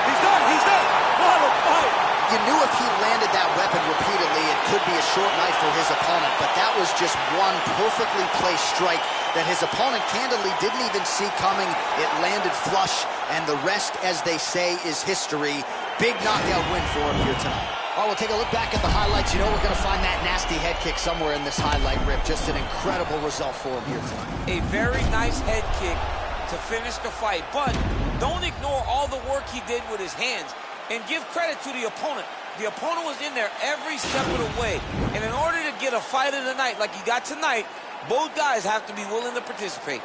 He's done, he's done. What a fight. You knew if he landed that weapon repeatedly, it could be a short night for his opponent, but that was just one perfectly placed strike that his opponent candidly didn't even see coming. It landed flush, and the rest, as they say, is history. Big knockout win for him here tonight. Oh, we'll take a look back at the highlights. You know we're going to find that nasty head kick somewhere in this highlight rip. Just an incredible result for him here tonight. A very nice head kick to finish the fight, but don't ignore all the work he did with his hands. And give credit to the opponent. The opponent was in there every step of the way. And in order to get a fight of the night like he got tonight, both guys have to be willing to participate.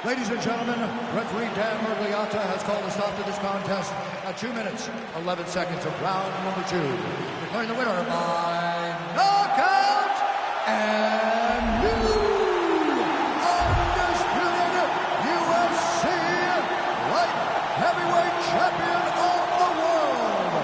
Ladies and gentlemen, referee Dan Mergliata has called a stop to this contest at 2 minutes, 11 seconds of round number 2. Declaring the winner by knockout and new undisputed UFC light heavyweight champion of the world.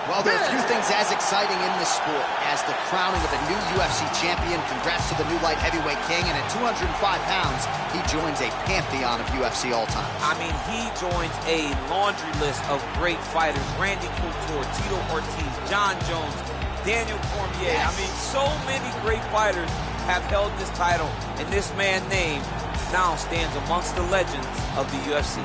Well, there are a few things as exciting in this sport as the crowning of a new UFC champion. Congrats to the new light heavyweight king, and at 205 pounds, he joins a pantheon of UFC all-time. I mean, he joins a laundry list of great fighters. Randy Couture, Tito Ortiz, John Jones, Daniel Cormier. Yes. I mean, so many great fighters have held this title, and this man's name now stands amongst the legends of the UFC.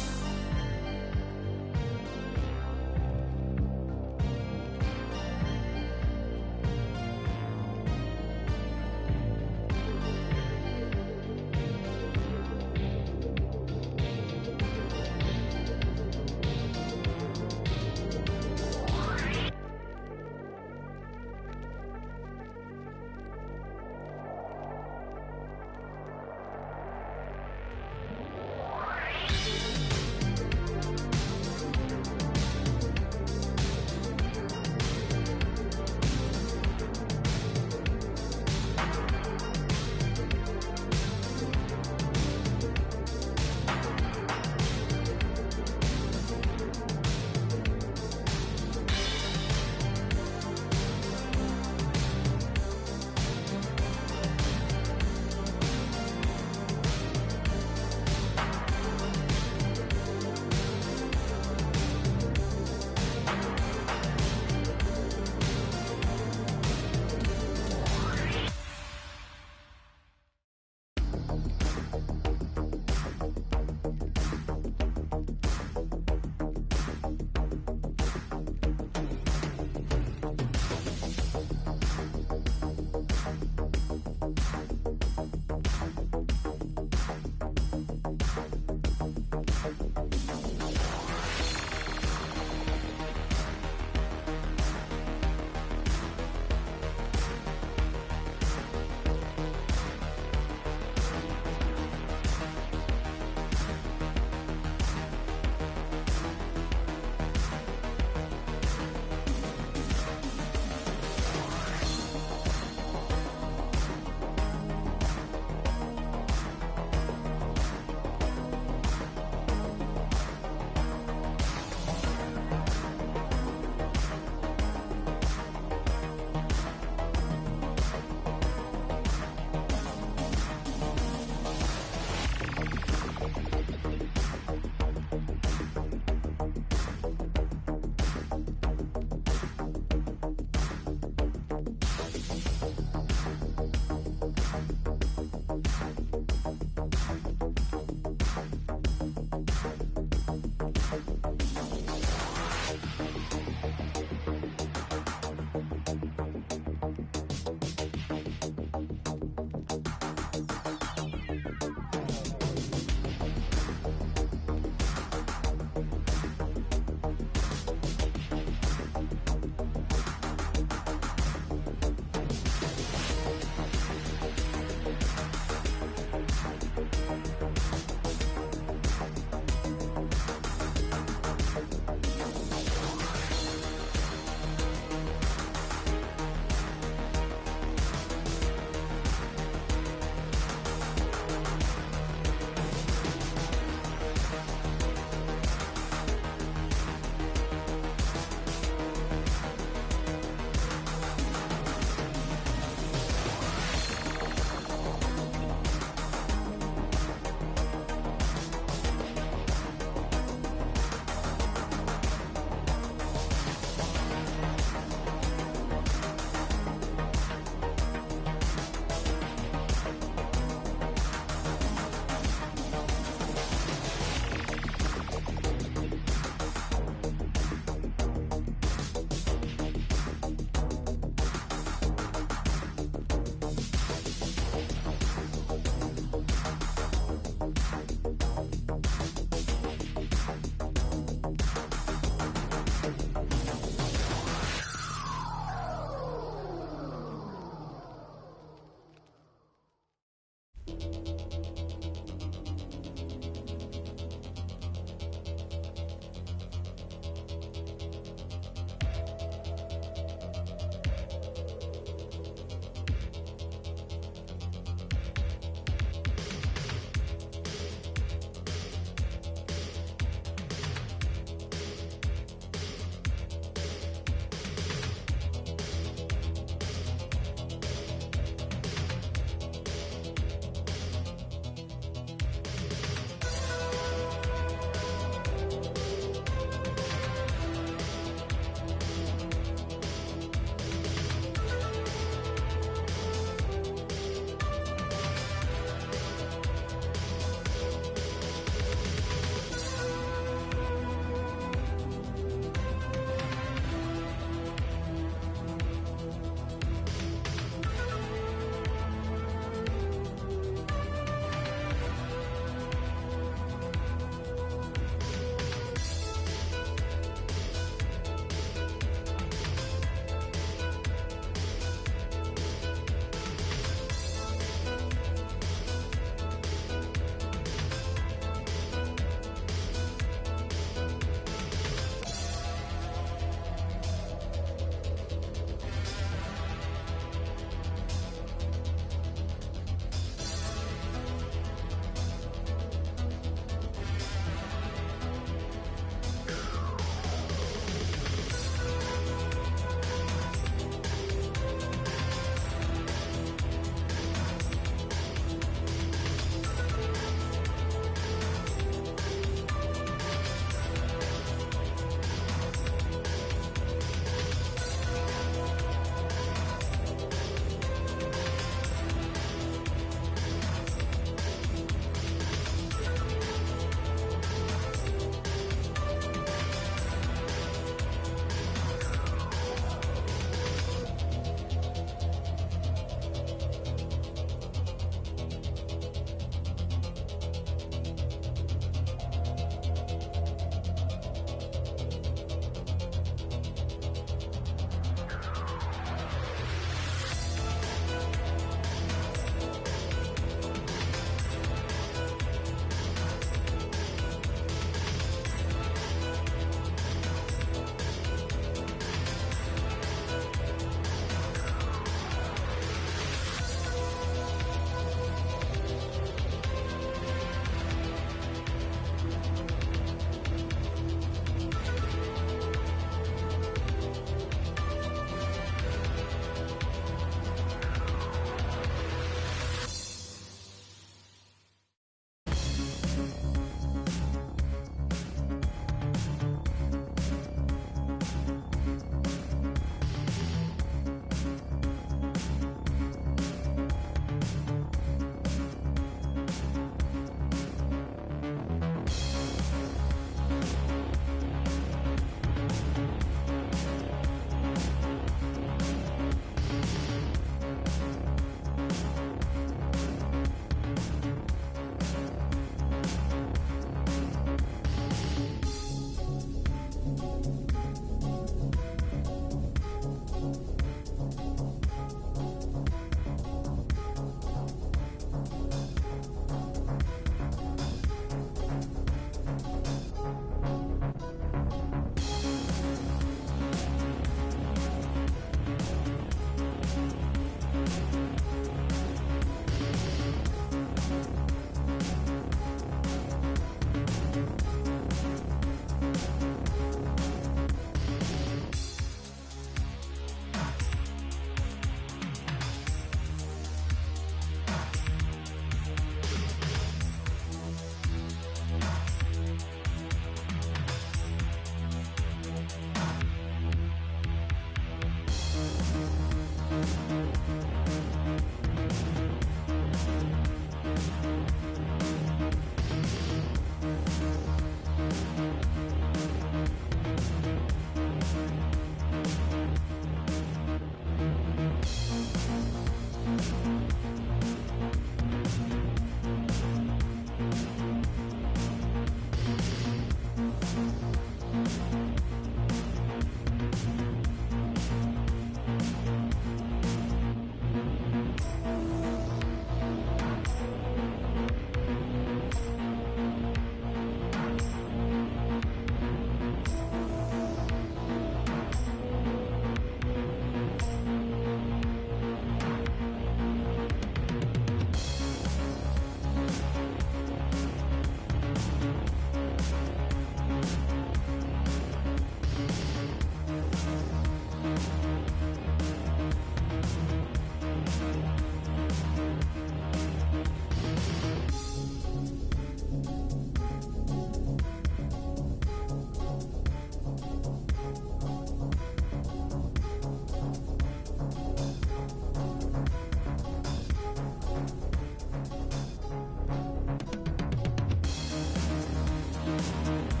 Crunk.